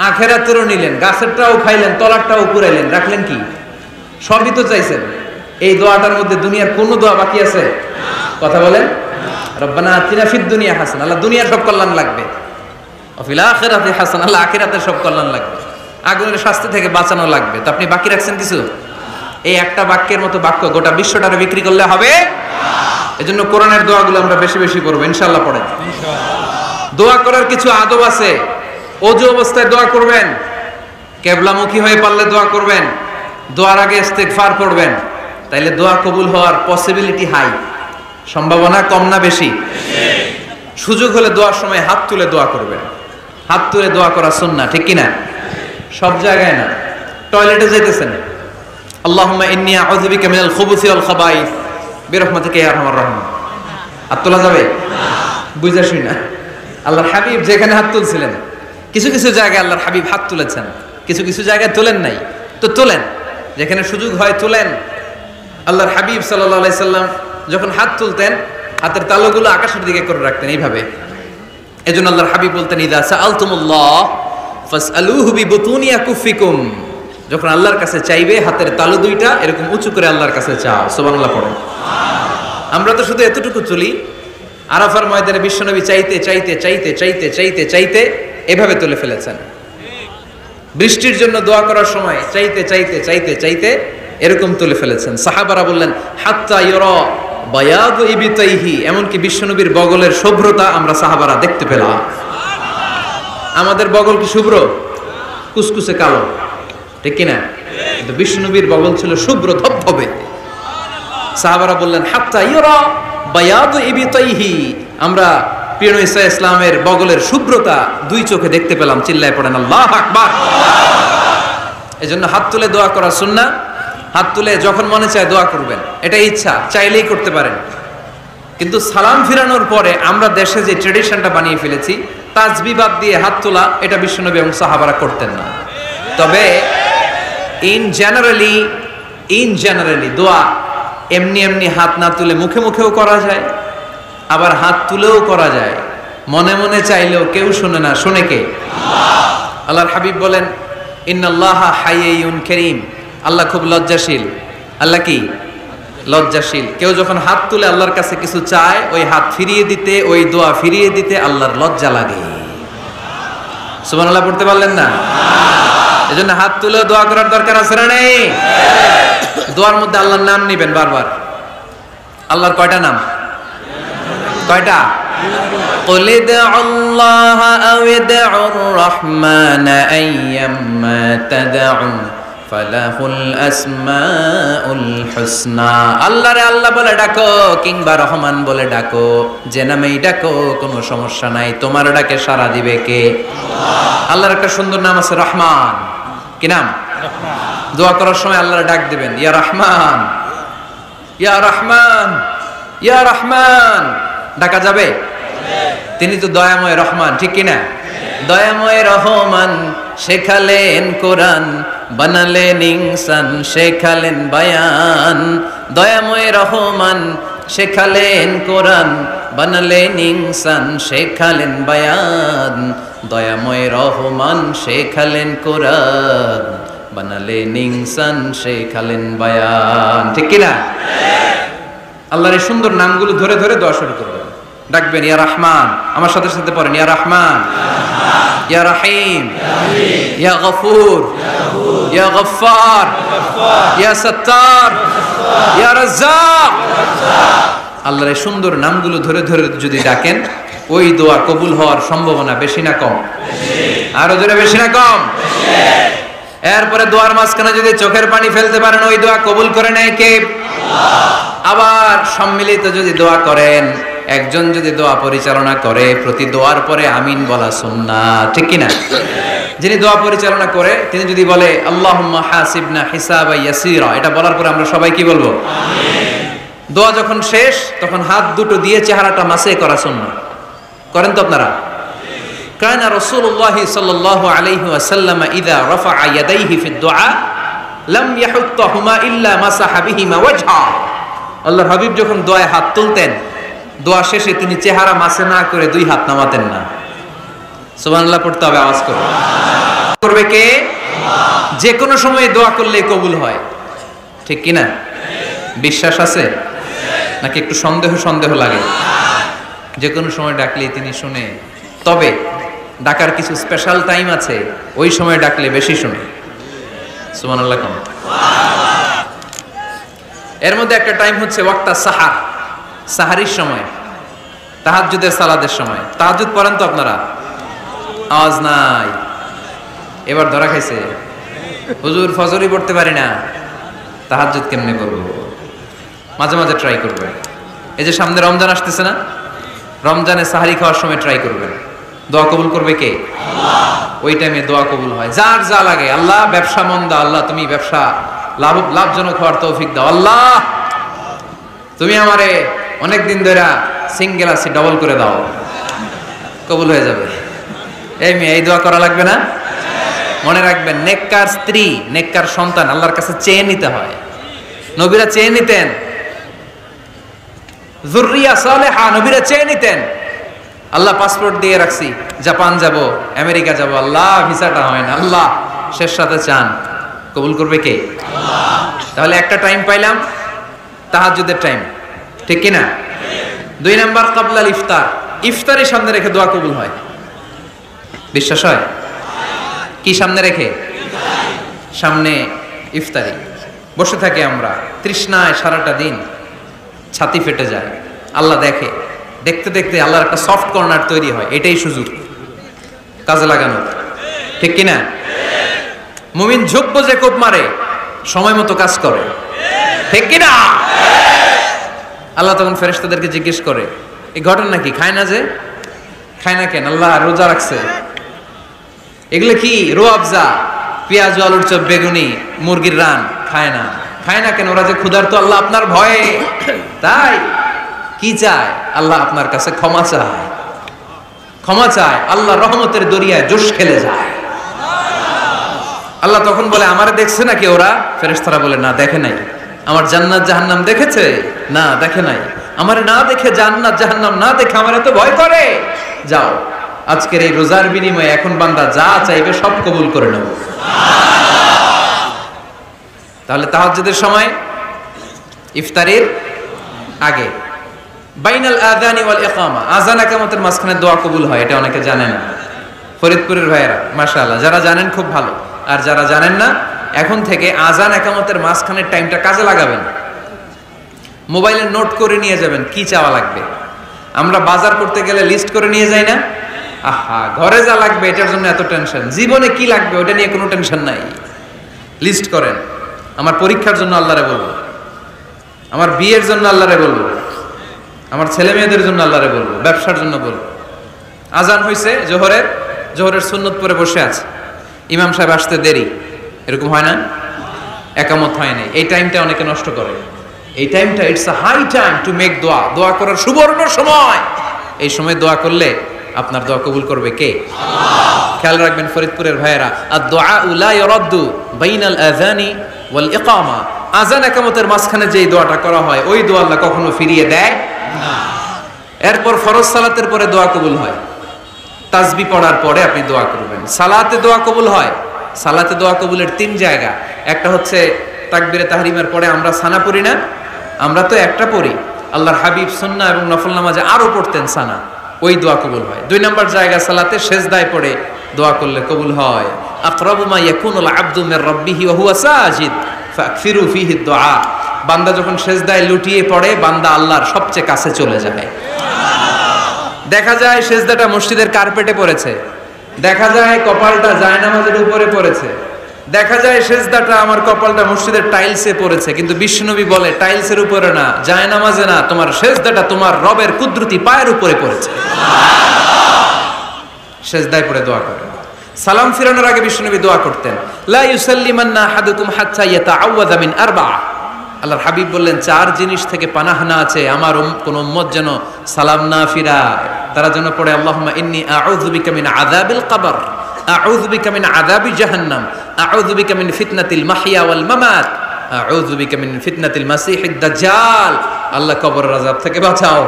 A: আখিরাতেরও নিলেন, গাছেরটাও খাইলেন, তলারটাও পুরাইলেন, রাখলেন কি? সবই তো চাইছেন। এই দোয়াটার মধ্যে দুনিয়ার কোন দোয়া বাকি আছে? কথা বলেন। রব্বানা আতিনা ফিদ দুনিয়া হাসানা, আল্লাহ দুনিয়ার সব কল্যাণ লাগবে। ওয়া ফিল আখিরাতি হাসানা, আল্লাহ আখিরাতের সব কল্যাণ লাগবে, আগুনের শাস্তি থেকে বাঁচানো লাগবে। তো আপনি বাকি রাখছেন কিছু? এই একটা বাক্যের মতো বাক্য গোটা বিশ্বটারে বিক্রি করলে হবে? এজন্য কোরআনের দোয়াগুলো আমরা বেশি বেশি পড়বো, ইনশাআল্লাহ। পড়েন। দোয়া করার কিছু আদব আছে। ওযু অবস্থায় দোয়া করবেন, কিবলামুখী হয়ে পারলে দোয়া করবেন, দোয়ার আগে ইস্তিগফার করবেন, তাইলে দোয়া কবুল হওয়ার পসিবিলিটি হাই, সম্ভাবনা কম না বেশি? সুযোগ হলে দোয়ার সময় হাত তুলে দোয়া করবেন। হাত তুলে দোয়া করা সুন্নাহ, ঠিক কি না? সব জায়গায় না। টয়লেটে যাইতেছেন, আল্লাহুম্মা ইন্নী আউযু বিকা মিনাল খুবুসি ওয়াল খাবাইস বিরহমাতিকা ইয়া আরহামার রাহিম। হাত তোলা যাবে? বুঝা শুই না। আল্লাহর হাবিব যেখানে হাত তুলছিলেন, কিছু কিছু জায়গায় আল্লাহর হাবিব হাত তুলেছেন, কিছু কিছু জায়গায় তোলেন নাই। তো তোলেন, যেখানে সুযোগ হয় তোলেন। আল্লাহর হাবিব সাল্লাল্লাহু আলাইহি সাল্লাম যখন হাত তুলতেন, হাতের তালুগুলো আকাশের দিকে করে রাখতেন এইভাবে। এজন্য আল্লাহর হাবিব বলতেন, ইযা সাআলতুমুল্লাহ ফাসআলুহু বিবুতুনি আকুফিকুম। যখন আল্লাহর কাছে চাইবে, হাতের তালু দুইটা এরকম উঁচু করে আল্লাহর কাছে চাও। সুবহানাল্লাহ পড়ো। আমরা তো শুধু এতটুকু তুলি। আরাফার ময়দানে বিশ্বনবী চাইতে চাইতে চাইতে চাইতে চাইতে চাইতে এভাবে তুলে ফেলেছেন। বৃষ্টির জন্য দোয়া করার সময় চাইতে চাইতে চাইতে চাইতে এরকম তুলে ফেলেছেন। সাহাবারা বললেন, হাত্তা ইউরা বায়াদু ইবতাইহি, এমনকি বিশ্বনবীর বগলের শুভ্রতা আমরা সাহাবারা দেখতে পেলাম। আমাদের বগল কি শুভ্র? কুসকুসে কালো, ঠিক কিনা? কিন্তু বিশ্বনবীর বগল ছিল শুভ্র ধবধবে। সাহাবারা বললেন, হাত্তা ইউরা বায়াদু ইবতাইহি, আমরা প্রিয় নবী সাল্লাল্লাহু আলাইহি ইসলামের বগলের শুভ্রতা দুই চোখে দেখতে পেলাম। চিল্লায় পড়েন আল্লাহু আকবার। এজন্য হাত তুলে দোয়া করা সুন্নাহ। হাত তুলে যখন মনে চায় দোয়া করবেন, এটা ইচ্ছা, চাইলেই করতে পারেন। কিন্তু সালাম ফিরানোর পরে আমরা দেশে যে ট্রেডিশনটা বানিয়ে ফেলেছি, তাসবিহ বাদ দিয়ে হাত তোলা, এটা বিশ্বনবী এবং সাহাবারা করতেন না। তবে ইন জেনারেলি দোয়া এমনি এমনি হাত না তুলে মুখে মুখেও করা যায়, আবার হাত তুলেও করা যায়। মনে মনে চাইলেও কেউ শুনে না, শুনে কে? আল্লাহর হাবিব বলেন, ইন্নাল্লাহা হাইয়্যুন কারীম, আল্লাহ খুব লজ্জাশীল। আল্লাহ কি? লজ্জাশীল। কেউ যখন হাত তুলে আল্লাহর কাছে কিছু চায়, ওই হাত ফিরিয়ে দিতে, ওই দোয়া ফিরিয়ে দিতে আল্লাহর লজ্জা লাগে। সুবহানাল্লাহ পড়তে পারলেন না? এজন্য হাত তুলে দোয়া করার দরকার আছে না নেই? দোয়ার মধ্যে আল্লাহর নাম নিবেন বারবার। আল্লাহর কয়টা নাম? কয়টা? قل ادعوا الله أو ادعوا الرحمن أيما تدعوا فله الأسماء الحسنى। আল্লাহ রে আল্লাহ বলে ডাকো, কিংবা রহমান বলে ডাকো, যে নামেই ডাকো কোনো সমস্যা নাই, তোমার ডাকে সাড়া দিবে কে? আল্লাহর একটা সুন্দর নাম আছে রহমান। কি নাম? দোয়া করার সময় আল্লাহর ডাক দিবেন, ইয়া রহমান, ইয়া রহমান, ইয়া রহমান। ডাকা যাবে? তিনি তো দয়াময় রহমান, ঠিক কিনা? দয়াময় রহমান শেখালেন কোরআন, বানালেন ইনসান, শেখালেন বায়ান। দয়াময় রহমান শেখালেন কোরআন, বানালেন ইনসান, শেখালেন বায়ান। দয়াময় রহমান শেখালেন কোরআন, বানালেন ইনসান, শেখালেন বায়ান। ঠিক কিনা? আল্লাহর এই সুন্দর নামগুলো ধরে ধরে দোয়া শুরু করবেন। ডাকবেন ইয়া রহমান, আমার সাথে সাথে পড়েন ইয়া রহমান, ইয়া রহিম, ইয়া গফুর, ইয়া গফফার, ইয়া সত্তার, ইয়া রাজ্জাক। আল্লাহর এই সুন্দর নামগুলো ধরে ধরে যদি ডাকেন, ওই দোয়া কবুল হওয়ার সম্ভাবনা বেশি না কম? আরো জোরে, বেশি না কম? এরপরে দোয়ার মাঝখানে যদি চোখের পানি ফেলতে পারেন, ওই দোয়া কবুল করে নেয় কে? আবার সম্মিলিত যদি দোয়া করেন, একজন যদি দোয়া পরিচালনা করে, প্রতি দোয়ার পরে আমিন বলা সুন্নাত, ঠিক কিনা? যিনি দোয়া পরিচালনা করে তিনি যদি বলে আল্লাহুম্মা হাসিবনা হিসাবান ইয়াসীরা, এটা বলার পরে আমরা সবাই কি বলবো? আমিন। দোয়া যখন শেষ তখন হাত দুটো দিয়ে চেহারাটা মাসে করা সুন্নাত। করেন তো আপনারা? কানা রাসূলুল্লাহি সাল্লাল্লাহু আলাইহি ওয়াসাল্লাম ইযা রাফা'a ইয়াদাইহি ফিদ দুআ লাম ইয়াহুত্তাহুমা ইল্লা মাসাহা বিহিমা ওয়াজহা। আল্লাহর হাবিব যখন দোয়ায় হাত তুলতেন, দোয়া শেষে তিনি চেহারা মাসে না করে দুই হাত নামাতেন না। সুবহানাল্লাহ পড়তে হবে, আওয়াজ করে। করবে কে? যে কোনো সময় দোয়া করলে কবুল হয়, ঠিক কি না? বিশ্বাস আছে নাকি একটু সন্দেহ সন্দেহ লাগে? যে কোনো সময় ডাকলে তিনি শুনে, তবে ডাকার কিছু স্পেশাল টাইম আছে, ওই সময় ডাকলে বেশি শুনে। সুবহানাল্লাহ কোন? এর মধ্যে একটা টাইম হচ্ছে ওয়াক্তা সাহার, সাহারির সময়, তাহাজ্জুদের সালাদের সময়। তাহাজ্জুদ পড়েন তো আপনারা? আওয়াজ নাই, এবার ধরা খাইছে। হুজুর ফজরই পড়তে পারি না, তাহাজ্জুদ কেমনে করব? মাঝে মাঝে ট্রাই করবেন। এই যে সামনে রমজান আসতেছে না, রমজানে সাহারি খাওয়ার সময় ট্রাই করবেন। দোয়া কবুল করবে কে? আল্লাহ। ওই টাইমে দোয়া কবুল হয়। যার যা লাগে, আল্লাহ ব্যবসা মন্দা, আল্লাহ তুমি ব্যবসা লাভজনক হওয়ার তৌফিক দাও, আল্লাহ তুমি আমারে অনেকদিন ধরে সিঙ্গেল আছি, ডবল করে দাও, কবুল হয়ে যাবে। এই মেয়ে, এই দোয়া করা লাগবে না? মনে রাখবেন, নেককার স্ত্রী, নেককার সন্তান আল্লাহর কাছে চেয়ে নিতে হয়। নবীরা চেয়ে নিতেন, যুররিয়া সালেহা নবীরা চেয়ে নিতেন। আল্লাহ পাসপোর্ট দিয়ে রাখছি, জাপান যাব, আমেরিকা যাব, আল্লাহ ভিসাটা হয় না, আল্লাহ শেষ সাথে চান, কবুল করবে কে? আল্লাহ। তাহলে একটা টাইম পাইলাম, তাহাজ্জুদের টাইম, ঠিক কি না? দুই নাম্বার ক্বাবলাল ইফতার, ইফতারি সামনে রেখে দোয়া কবুল হয়। বিশ্বাস হয়? কি সামনে রেখে? সামনে ইফতারি। বসে থাকি আমরা তৃষ্ণায় সারাটা দিন, ছাতি ফেটে যায়, আল্লাহ দেখে, দেখতে দেখতে আল্লাহর একটা সফট কর্নার তৈরি হয়। এটাই সুযোগ কাজে লাগানো, ঠিক কিনা? মুমিন ঝোপ বোঝে কোপ মারে, সময় মতো কাজ করে, ঠিক কিনা? আল্লাহ তখন ফেরেশতাদেরকে জিজ্ঞেস করে, এই ঘটনা কি? খায় না যে? খায় না কেন? আল্লাহ রোজা রাখছে। এগুলো কি? রোয়াবজা, পেঁয়াজ, আলুর চপ, বেগুনি, মুরগির রান খায় না। খায় না কেন? ওরা যে ক্ষুধার্ত, আল্লাহ আপনার ভয়ে। তাই কি চায়? আল্লাহ আপনার কাছে ক্ষমা চায়, ক্ষমা চায়। আল্লাহ রহমতের দরিয়ায় জোশ খেলে যায়। আল্লাহ তখন বলে, আমারে দেখছে নাকি ওরা? ফেরেশতারা বলে, না দেখে নাই। আমার জান্নাত জাহান্নাম দেখেছে? না দেখে নাই। আমারে না দেখে, জান্নাত জাহান্নাম না দেখে আমার এত ভয় করে। যাও, আজকের এই রোজার বিনিময়ে এখন বান্দা যা চাইবে সব কবুল করে নেব। তাহলে তাহাজ্জুদের সময়, ইফতারের আগে, বাইনাল আযানি ওয়াল ইকামা, আযান ইকামতের মাঝখানে দোয়া কবুল হয়। এটা অনেকে জানে না। ফরিদপুরের ভাইয়েরা মাশাআল্লাহ, যারা জানেন খুব ভালো, আর যারা জানেন না, এখন থেকে আযান ইকামতের মাঝখানের টাইমটা কাজে লাগাবেন। মোবাইলে নোট করে নিয়ে যাবেন কি চাওয়া লাগবে। আমরা বাজার করতে গেলে লিস্ট করে নিয়ে যাই না? আহা, ঘরে যা লাগবে এটার জন্য এত টেনশন, জীবনে কি লাগবে ওটা নিয়ে কোনো টেনশন নাই। লিস্ট করেন। আমার পরীক্ষার জন্য আল্লাহরে বলবো, আমার বিয়ের জন্য আল্লাহরে বলবো, আমার ছেলে মেয়েদের জন্য আল্লাহরে বলবো, ব্যবসার জন্য বলবো। আজান হয়েছে জোহরের, জোহরের সুন্নত পরে বসে আছে, ইমাম সাহেব আসতে দেরি, এরকম হয় না? একামত হয় না, এই টাইমটা অনেকে নষ্ট করে। এই টাইমটা it's a high time to make দোয়া, দোয়া করার সুবর্ণ সময়। এই সময় দোয়া করলে আপনার দোয়া কবুল করবে কে? আল্লাহ। খেয়াল রাখবেন ফরিদপুরের ভাইয়েরা, আদ-দুআ লা ইউরাদ্দু বাইনাল আযানি ওয়াল ইকামা, আযান ইকামতের মাঝখানে যেই দোয়াটা করা হয় ওই দোয়া আল্লাহ কখনো ফিরিয়ে দেয় না। এরপর ফরজ সালাতের পরে দোয়া কবুল হয়, তাসবিহ পড়ার পরে আপনি দোয়া করবেন। সালাতে দোয়া কবুল হয়, সালাতে দোয়া কবুলের 3 জায়গা। একটা হচ্ছে তাকবীরে তাহরিমের পরে আমরা সানা পড়ি না, আমরা তো একটা পড়ি, আল্লাহর হাবিব সুন্নাহ এবং নফল নামাজে আরো পড়তেন সানা, ওই দোয়া কবুল হয়। 2 নম্বর জায়গা সালাতে সেজদায় পড়ে দোয়া করলে কবুল হয়। আকরাবু মা ইয়াকুনুল আবদু মির রাব্বিহি ওয়া হুয়া সাজিদ ফাকফিরু ফিহি দুআ, বান্দা যখন সেজদায় লুটিয়ে পড়ে বান্দা আল্লাহর সবচেয়ে কাছে চলে যায়। দেখা যায় সেজদাটা মসজিদের কার্পেটে পড়েছে, দেখা যায় কপালটা জায়নামাজের উপরে পড়েছে, দেখা যায় সেজদাটা আমার কপালটা মসজিদের টাইলসে পড়েছে, কিন্তু বিশ্বনবী বলে টাইলসের উপরে না, জায়নামাজে না, তোমার সেজদাটা তোমার রবের কুদরতি পায়ের উপরে পড়েছে। সেজদায় পড়ে দোয়া করেন। সালাম ফিরানোর আগে বিশ্বনবী দোয়া করতেন, লা ইউসাল্লিমান্না আহাদুকুম হাত্তা ইয়াতাআওয়াযা মিন আরবাআ। আল্লাহর হাবিব বললেন 4 জিনিস থেকে পানাহ না আছে আমার কোন উম্মত যেন সালাম না ফিরায়। তারা যেন পড়ে আল্লাহুম্মা ইন্নী আউযু বিকা মিন আযাবিল কবর, আউযু বিকা মিন আযাবি জাহান্নাম, আউযু বিকা মিন ফিতনাতিল মাহইয়া ওয়াল মামাত, আউযু বিকা মিন ফিতনাতিল মাসিহিদ দাজ্জাল। আল্লাহ কবরের আযাব থেকে বাঁচাও,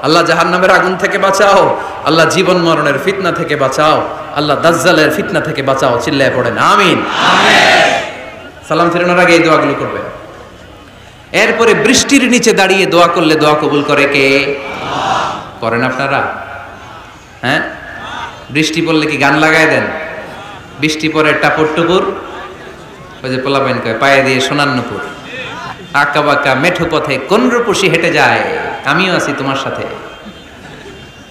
A: আল্লাহ জাহান্নামের আগুন থেকে বাঁচাও, আল্লাহ জীবন মরণের ফিতনা থেকে বাঁচাও, আল্লাহ দাজ্জালের ফিতনা থেকে বাঁচাও। চিল্লায়ে পড়েন আমিন। আমিন। সালাম ফিরানোর আগে এই দোয়াগুলো করবেন। এরপরে বৃষ্টির নিচে দাঁড়িয়ে দোয়া করলে দোয়া কবুল করে কে? আল্লাহ। করেন আপনারা? হ্যাঁ, বৃষ্টি পড়লে কি গান লাগায় দেন? বৃষ্টি পরে টাপুর টুপুর, ওই যে পোলাপাইন কয় পায়ে দিয়ে সোনার নুপুর, আঁকা বাঁকা মেঠো পথে কোন রূপসী হেঁটে যায়, আমিও আছি তোমার সাথে,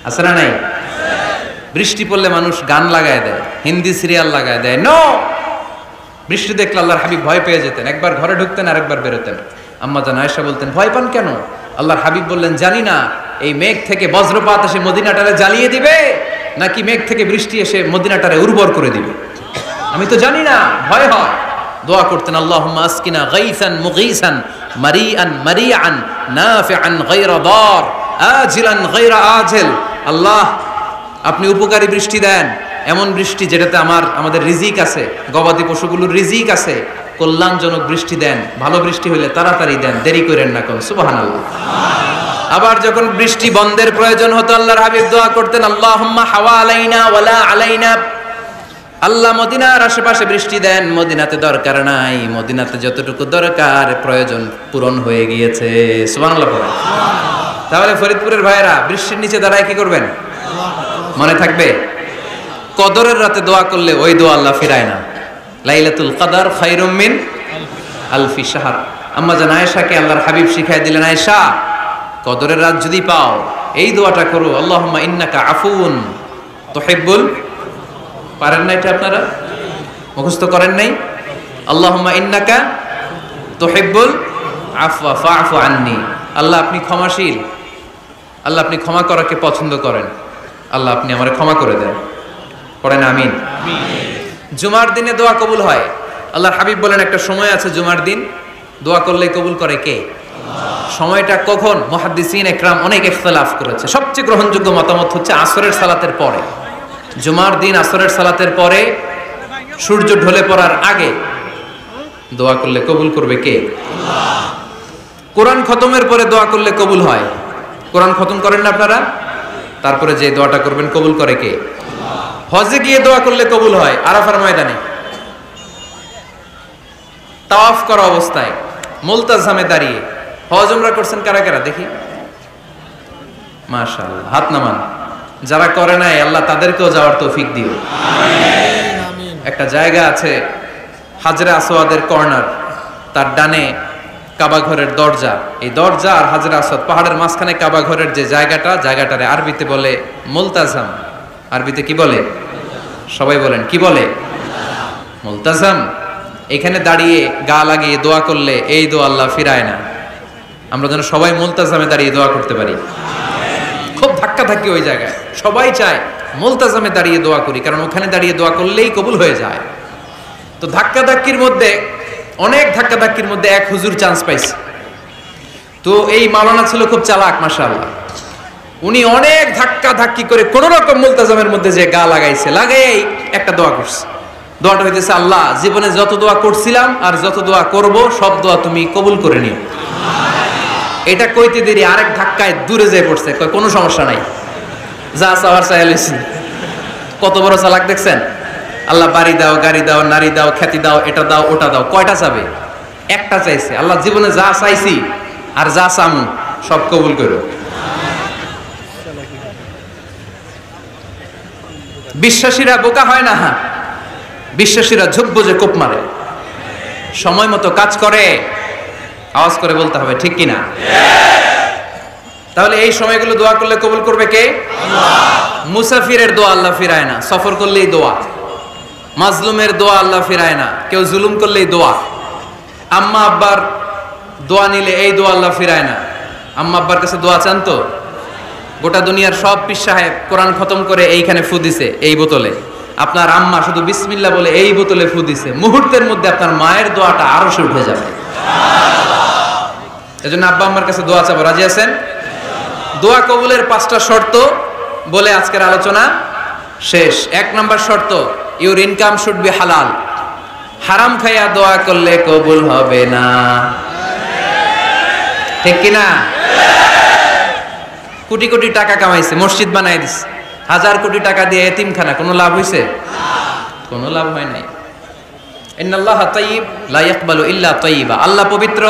A: আছে না নাই? বৃষ্টি পড়লে মানুষ গান লাগায় দেয়, হিন্দি সিরিয়াল লাগায় দেয়। নো, বৃষ্টি দেখলে আল্লাহর হাবিব ভয় পেয়ে যেতেন, একবার ঘরে ঢুকতেন আর একবার বেরোতেন। আম্মা জান আয়েশা বলতেন, ভয় পান কেন? আল্লাহর হাবিব বললেন, জানি না এই মেঘ থেকে বজ্রপাত এসে মদিনাটারে জ্বালিয়ে দিবে নাকি মেঘ থেকে বৃষ্টি এসে মদিনাটারে উর্বর করে দিবে, আমি তো জানি না, ভয় হয়। দোয়া করতেন, আল্লাহুম্মা আসকিনা গাইসান মুগীসান মারিআন মারিআন নাফিআন গায়রা দার আজিলান গায়রা আজিল। আল্লাহ, আপনি উপকারী বৃষ্টি দেন, এমন বৃষ্টি যেটাতে আমাদের রিজিক আছে, গবাদি পশুগুলোর রিজিক আছে, কল্যাণজনক বৃষ্টি দেন, ভালো বৃষ্টি হইলে তাড়াতাড়ি দেন, দেরি করেন না কোন। সুবহানাল্লাহ। আবার যখন বৃষ্টি বন্ধের প্রয়োজন হতো আল্লাহর হাবিব দোয়া করতেন, আল্লাহুম্মা হাওয়া আলাইনা ওয়ালা আলাইনা। আল্লাহ মদিনার আশেপাশে বৃষ্টি দেন, মদিনাতে দরকার নাই, মদিনাতে যতটুকু দরকার প্রয়োজন পূরণ হয়ে গিয়েছে। সুবহানাল্লাহ পড়েন। তাহলে ফরিদপুরের ভাইয়েরা বৃষ্টির নিচে দাঁড়ায় কি করবেন? মনে থাকবে কদরের রাতে দোয়া করলে ওই দোয়া আল্লাহ ফিরায় না। লাইলাতুল কদর খায়রুম মিন আলফি শাহর। আম্মা জান আয়েশাকে আল্লাহর হাবিব শিখাই দিলেন, আয়েশা কদরের রাত যদি পাও এই দোয়াটা করো, আল্লাহুম্মা ইন্নাকা আফুউন তুহিব্বুল, পারেন না এটা আপনারা? মুখস্থ করেন নাই? আল্লাহুম্মা ইন্নাকা তুহিব্বুল আফওয়া ফা'ফু আন্নি। আল্লাহ আপনি ক্ষমাশীল, আল্লাহ আপনি ক্ষমা করাকে পছন্দ করেন, আল্লাহ আপনি আমারে ক্ষমা করে দেন। পড়েন আমিন। জুমার দিনে দোয়া কবুল হয়। আল্লাহর হাবিব বলেন একটা সময় আছে জুমার দিন দোয়া করলে কবুল করে কে? আল্লাহ। সময়টা কখন? মুহাদ্দিসিন ইকরাম অনেক ইখতিলাফ করেছে, সবচেয়ে গ্রহণযোগ্য মতামত হচ্ছে আসরের সালাতের পরে। জুমার দিন আসরের সালাতের পরে সূর্য ঢলে পড়ার আগে দোয়া করলে কবুল করবে কে? আল্লাহ। কোরআন খতমের পরে দোয়া করলে কবুল হয়। কোরআন খতম করেন না আপনারা? তারপরে যে দোয়াটা করবেন কবুল করে কে? হজে গিয়ে দোয়া করলে কবুল হয়। আরাফার ময়দানে তাওয়াফ করা অবস্থায় মুলতাজামে দাঁড়িয়ে। হজ উমরা করছেন কারা কারা দেখি? মাশাআল্লাহ, হাত নামান। যারা করে নাই আল্লাহ তাদেরকেও যাওয়ার তৌফিক দিও। আমিন। একটা জায়গা আছে হাজরে আসওয়াদের কর্নার, তার ডানে কাবা ঘরের দরজা, এই দরজা আর হাজরে আসওয়াদ পাহাড়ের মাঝখানে কাবা ঘরের যে জায়গাটারে আরবিতে বলে মুলতাজাম। আরবিতে কি বলে? সবাই বলেন কি বলে? মুলতাজাম। এখানে দাঁড়িয়ে গা লাগিয়ে দোয়া করলে এই দোয়া আল্লাহ ফিরায় না। আমরা যেন সবাই মুলতাজামে দাঁড়িয়ে দোয়া করতে পারি। খুব ধাক্কা ধাক্কি ওই জায়গায়, সবাই চায় মুলতাজামে দাঁড়িয়ে দোয়া করি, কারণ ওখানে দাঁড়িয়ে দোয়া করলেই কবুল হয়ে যায়। তো ধাক্কাধাক্কির মধ্যে এক হুজুর চান্স পাইছে। তো এই মাওলানা ছিল খুব চালাক মাশাআল্লাহ। উনি অনেক ধাক্কি করে কোন রকম মুলতাজামের মধ্যে যে গা লাগাইছে, লাগাই একটা দোয়া করছে। দোয়াটা হইতেছে, আল্লাহ জীবনে যত দোয়া করছিলাম আর যত দোয়া করব সব দোয়া তুমি কবুল করে নিও। এটা কইতে দেরি আরেক ধাক্কায় দূরে যেয়ে পড়ছে, কয় কোনো সমস্যা নাই, যা চাওয়ার চাইলেছি। কত বড় চালাক দেখছেন? আল্লাহ বাড়ি দাও, গাড়ি দাও, নারী দাও, খ্যাতি দাও, এটা দাও, ওটা দাও, কয়টা চাবে? একটা চাইছে। আল্লাহ জীবনে যা চাইছি আর যা চামু সব কবুল করো। বিশ্বাসীরা বোকা হয় না, বিশ্বাসীরা ঝুঁক বুঝে কোপ মারে, সময় মতো কাজ করে। আওয়াজ করে বলতে হবে ঠিক কিনা? তাহলে এই সময়গুলো দোয়া করলে কবুল করবে কে? আল্লাহ। মুসাফিরের দোয়া আল্লাহ ফিরায় না, সফর করলেই দোয়া। মাজলুমের দোয়া আল্লাহ ফিরায় না, কেউ জুলুম করলেই দোয়া। আম্মা আব্বার দোয়া নিলে এই দোয়া আল্লাহ ফিরায় না। আম্মা আব্বার কাছে দোয়া চান তো? গোটা দুনিয়ার সব পীর সাহেব কোরআন খতম করে এইখানে ফু দিছে এই বোতলে, আপনার আম্মা শুধু বিসমিল্লাহ বলে এই বোতলে ফু দিছে, মুহূর্তের মধ্যে আপনার মায়ের দোয়াটা আরো সে উঠে যাবে। এজন্য আব্বা আম্মার কাছে দোয়া চাবো, রাজি আছেন? দোয়া কবুলের 5টা শর্ত বলে আজকের আলোচনা শেষ। 1 নম্বর শর্ত, ইউর ইনকাম শুড বি হালাল। হারাম খাইয়া দোয়া করলে কবুল হবে না, ঠিক কিনা? কোটি কোটি টাকা কামাইছে, মসজিদ বানাই দিছে, 1000 কোটি টাকা দিয়ে এতিমখানা, কোনো লাভ হইছে? কোনো লাভ হয় নাই। ইন্নাল্লাহা তাইয়্যিব লা ইয়াকবালু ইল্লা তাইয়্যিবা। আল্লাহ পবিত্র,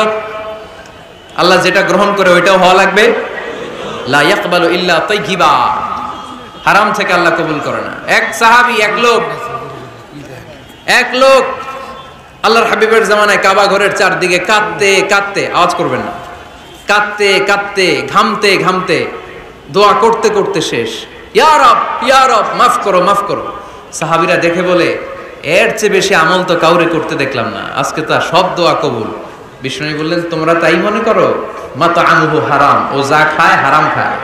A: আল্লাহ যেটা গ্রহণ করে ওইটাও হওয়া লাগবে। লা ইয়াকবালু ইল্লা তাইয়্যিবা, হারাম থেকে আল্লাহ কবুল করে না। এক সাহাবী, এক লোক আল্লাহর হাবিবের জামানায় কাবা ঘরের চারদিকে কাঁদতে কাঁদতে, আওয়াজ করবেন না, কাঁদতে কাঁদতে, ঘামতে ঘামতে, দোয়া করতে করতে শেষ। ইয়া রব, ইয়া রব, মাফ করো, মাফ করো। সাহাবীরা দেখে বলে, এর চেয়ে বেশি আমল তো কাউরে করতে দেখলাম না, আজকে তো সব দোয়া কবুল। বিষ্ণু বললেন, তোমরা তাই মনে করো? মাতআমুহু হারাম, ও যা খায় হারাম খায়।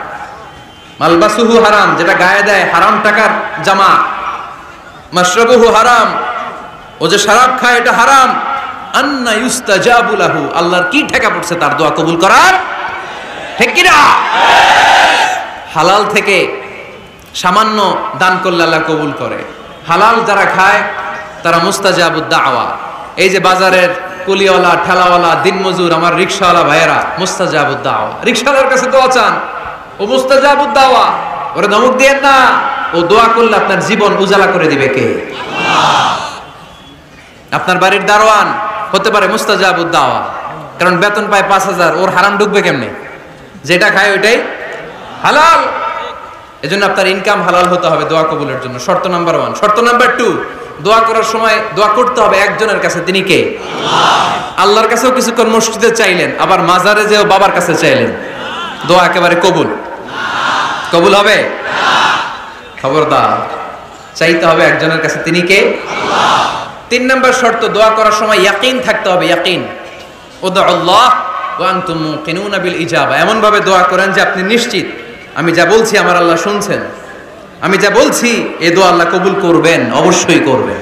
A: মালবাসুহু হারাম, যেটা গায়ে দেয় হারাম টাকার জামা। মাশরাবুহু হারাম, ও যে শরাব খায় এটা হারাম। আন্না ইউস্তাজাবু লাহু, আল্লাহর কি ঠেকা পড়ছে তার দোয়া কবুল করার? ঠিক কি না? হালাল থেকে সামান্য দান করলে আল্লাহ কবুল করে। হালাল যারা খায় তারা মুস্তাজাবুদ দাওয়া। এই যে বাজারের কুলিওয়ালা, ঠেলাওয়ালা, দিনমজুর, আমার রিকশাওয়ালা ভাইয়েরা, মুস্তাজাবুদ দাওয়া। রিকশাওয়ালার কাছে দোয়া চান, ও মুস্তাজাবুদ দাওয়া, ওরে ধমক দিয়েন না। ও দোয়া করলে আপনার জীবন উজালা করে দিবে কে? আল্লাহ। আপনার বাড়ির দারোয়ান হতে পারে মুস্তাজাবুদ দাওয়া, কারণ বেতন পায় 5000, ওর হারাম ঢুকবে কেমনে? যেটা খায় ওইটাই হালাল। এজন্য আপনার ইনকাম হালাল হতে হবে দোয়া কবুলের জন্য। শর্ত নাম্বার 1। শর্ত নাম্বার 2, দোয়া করার সময় দোয়া করতে হবে একজনের কাছে, তিনি কে? আল্লাহ। আল্লাহর কাছেও কিছুক্ষণ মসজিদে চাইলেন, আবার মাজারে যেও বাবার কাছে চাইলেন, দোয়া একেবারে কবুল? কবুল হবে? খবরদার, চাইতে হবে একজনের কাছে, তিনি কে? আল্লাহ। 3 নম্বর শর্ত, দোয়া করার সময় ইয়াকিন থাকতে হবে। ইয়াকিন, উদউল্লাহ ওয়া আনতুম মুকিনুনা বিল ইজাবা। এমন ভাবে দোয়া করেন যে আপনি নিশ্চিত আমি যা বলছি আমার আল্লাহ শুনছেন, আমি যা বলছি এই দোয়া আল্লাহ কবুল করবেন, অবশ্যই করবেন।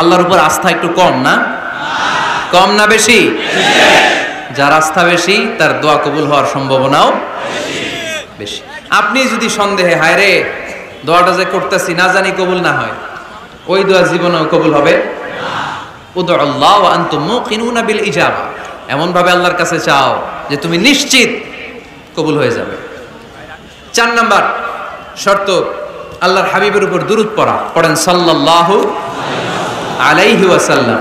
A: আল্লাহর উপর আস্থা একটু কম না? কম না বেশি? যার আস্থা বেশি তার দোয়া কবুল হওয়ার সম্ভাবনাও বেশি। আপনি যদি সন্দেহে, হায় রে দোয়াটা যে করতেছি না জানি কবুল না হয়, ওই দোয়া জীবনেও কবুল হবে না। উদউল্লাহ ওয়া আনতুম মুকিনুনা বিল ইজাবা। এমন ভাবে আল্লাহর কাছে চাও যে তুমি নিশ্চিত কবুল হয়ে যাবে। 4 নাম্বার শর্ত, আল্লাহর হাবিবের উপর দুরূদ পড়া। পড়েন সাল্লাল্লাহু আলাইহি ওয়াসাল্লাম।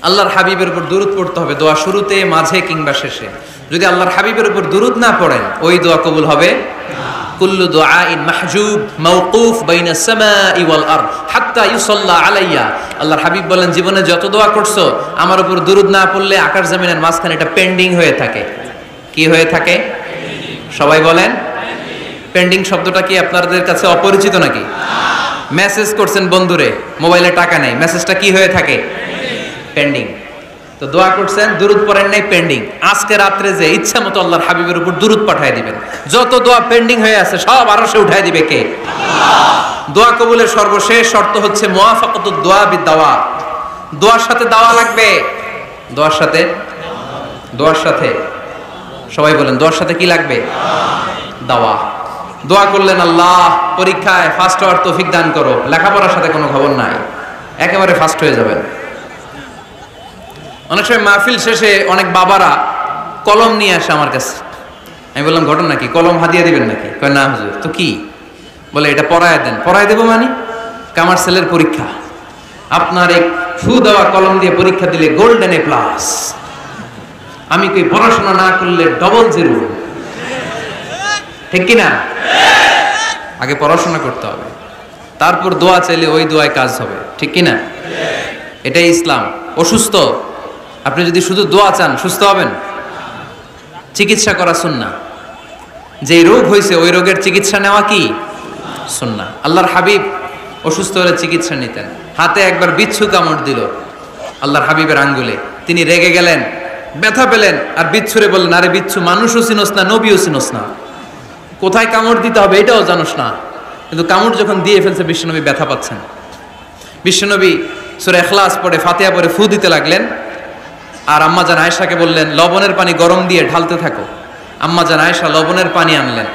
A: আল্লাহর হাবিবের উপর দুরূদ পড়তে হবে দোয়া শুরুতে, মাঝে কিংবা শেষে। যদি আল্লাহর হাবিবের উপর দুরূদ না পড়েন, ওই দোয়া কবুল হবে না। কুল্লু দুআইন মাহজুব মাওকুফ বাইনা সামাই ওয়াল আরদ হাত্তা ইউসাল্লা আলাইয়া। আল্লাহর হাবিব বলেন, জীবনে যত দোয়া করছো আমার উপর দুরূদ না পড়লে আকাশ জমিনের মাঝখানে এটা পেন্ডিং হয়ে থাকে। কি হয়ে থাকে? সবাই বলেন। পেন্ডিং শব্দটা কি আপনাদের কাছে অপরিচিত নাকি? মেসেজ করছেন বন্ধুরে, মোবাইলে টাকা নেই, মেসেজটা কি হয়ে থাকে? পেন্ডিং। তো দোয়া করছেন, দুরুদ পড়েন নাই, পেন্ডিং। আজকে রাত্রে যে ইচ্ছা মতো আল্লাহর হাবিবের উপর দুরুদ পাঠিয়ে দিবেন। যত দোয়া পেন্ডিং হয়ে আছে সব আরশে উঠায় দিবে কে? আল্লাহ। দোয়া কবুলের সর্বশেষ শর্ত হচ্ছে মুওয়াফাকাতুদ দোয়া বিদ-দাওয়া। দোয়ার সাথে দাওয়া লাগবে। দোয়ার সাথে সবাই বলেন, দোয়ার সাথে কি লাগবে? দাওয়া। দোয়া করলেন, আল্লাহ পরীক্ষায় ফার্স্ট হওয়ার তৌফিক দান করো। লেখাপড়ার সাথে কোনো খবর নাই, একেবারে ফার্স্ট হয়ে যাবেন। অনেক সময় মাহফিল শেষে অনেক বাবারা কলম নিয়ে আসে আমার কাছে। আমি বললাম, ঘটনা কি? কলম হাদিয়া দিবেন নাকি? কয় না হুজুর। তো কি? বলে এটা পড়ায় দেন। পড়ায় দেবো মানে? আমার ছেলের পরীক্ষা, আপনার এই ফু দেওয়া কলম দিয়ে পরীক্ষা দিলে গোল্ডেন এ প্লাস। আমি কি পড়াশোনা না করলে ডবল জিরো, ঠিক কিনা? আগে পড়াশোনা করতে হবে, তারপর দোয়া চাইলে ওই দোয়ায় কাজ হবে, ঠিক কিনা? এটাই ইসলাম। অসুস্থ, আপনি যদি শুধু দোয়া চান সুস্থ হবেন? চিকিৎসা করা সুন্নাহ। যে রোগ হয়েছে ওই রোগের চিকিৎসা নেওয়া কি সুন্নাহ। আল্লাহর হাবিব অসুস্থ হলে চিকিৎসা নিতেন। হাতে একবার বিচ্ছু কামড় দিল আল্লাহর হাবিবের আঙ্গুলে, তিনি রেগে গেলেন, ব্যথা পেলেন, আর বিচ্ছুরে বললেন, আরে বিচ্ছু, মানুষও চিনোস না, নবীও চিনোস না, কোথায় কামড় দিতে হবে এটাও জানোস না। কিন্তু কামড় যখন দিয়ে ফেলছে বিশ্বনবী ব্যথা পাচ্ছেন। বিশ্বনবী সূরা ইখলাস পড়ে ফাতিহা পড়ে ফু দিতে লাগলেন, আর আম্মাজান আয়েশাকে বললেন, লবণের পানি গরম দিয়ে ঢালতে থাকো। আম্মাজান আয়েশা লবণের পানি আনলেন।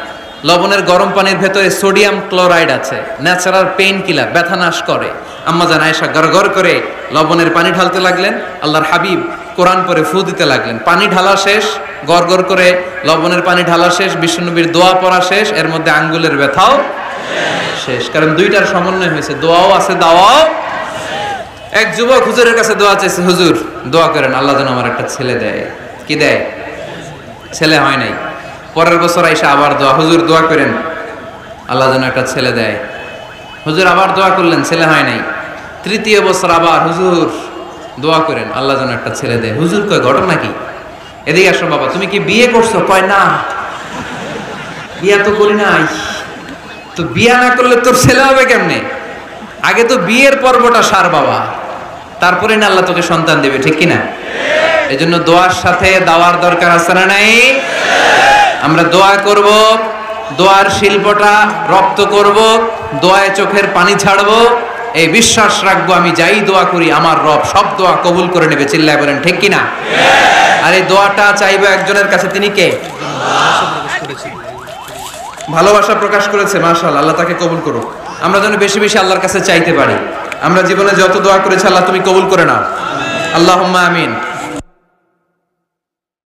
A: লবণের গরম পানির ভেতরে সোডিয়াম ক্লোরাইড আছে, ন্যাচারাল পেইন কিলার, ব্যথা নাশ করে। আম্মাজান আয়েশা গড়গড় করে লবণের পানি ঢালতে লাগলেন, আল্লাহর হাবিব কোরআন পড়ে ফু দিতে লাগলেন। পানি ঢালা শেষ, গড়গড় করে লবণের পানি ঢালা শেষ, বিশ্বনবীর দোয়া পড়া শেষ, এর মধ্যে আঙ্গুলের ব্যথাও শেষ। কারণ দুইটার সমন্বয় হয়েছে, দোয়াও আছে, দাওয়াও। এক যুবক হুজুরের কাছে দোয়া চাইছে, হুজুর দোয়া করেন আল্লাহ যেন আমার একটা ছেলে দেয়। কি দেয়? ছেলে হয় নাই। পরের বছর আইসা আবার দোয়া, হুজুর দোয়া করেন আল্লাহ যেন একটা ছেলে দেয়। হুজুর আবার দোয়া করলেন, ছেলে হয় নাই। তৃতীয় বছর আবার, হুজুর দোয়া করেন আল্লাহ যেন একটা ছেলে দেয়। হুজুর কয়, ঘটনা কি? এদিকে আসো বাবা, তুমি কি বিয়ে করছো? কয় না, বিয়া তো করি নাই। তো বিয়া না করলে তোর ছেলে হবে কেমনে? আগে তো বিয়ের পর্বটা সার বাবা, তারপরে না আল্লাহ তোকে সন্তান দেবে, ঠিক কিনা? এই জন্য দোয়ার সাথে দাওয়ার দরকার আছে না নাই? আমরা দোয়া করব, দোয়ার শিল্পটা রপ্ত করব, দোয়ায় চোখের পানি ছাড়বো, এই বিশ্বাস রাখবো আমি যাই দোয়া করি আমার রব সব দোয়া কবুল করে নেবে। চিল্লায় বলেন ঠিক কিনা? আর এই দোয়াটা চাইবো একজনের কাছে, তিনি কে? ভালোবাসা প্রকাশ করেছে, মাশাআল্লাহ, আল্লাহ তাকে কবুল করুক। আমরা যেন বেশি বেশি আল্লাহর কাছে চাইতে পারি। আমরা জীবনে যত দোয়া করেছি আল্লাহ তুমি কবুল করে নাও, আল্লাহুম্মা আমিন।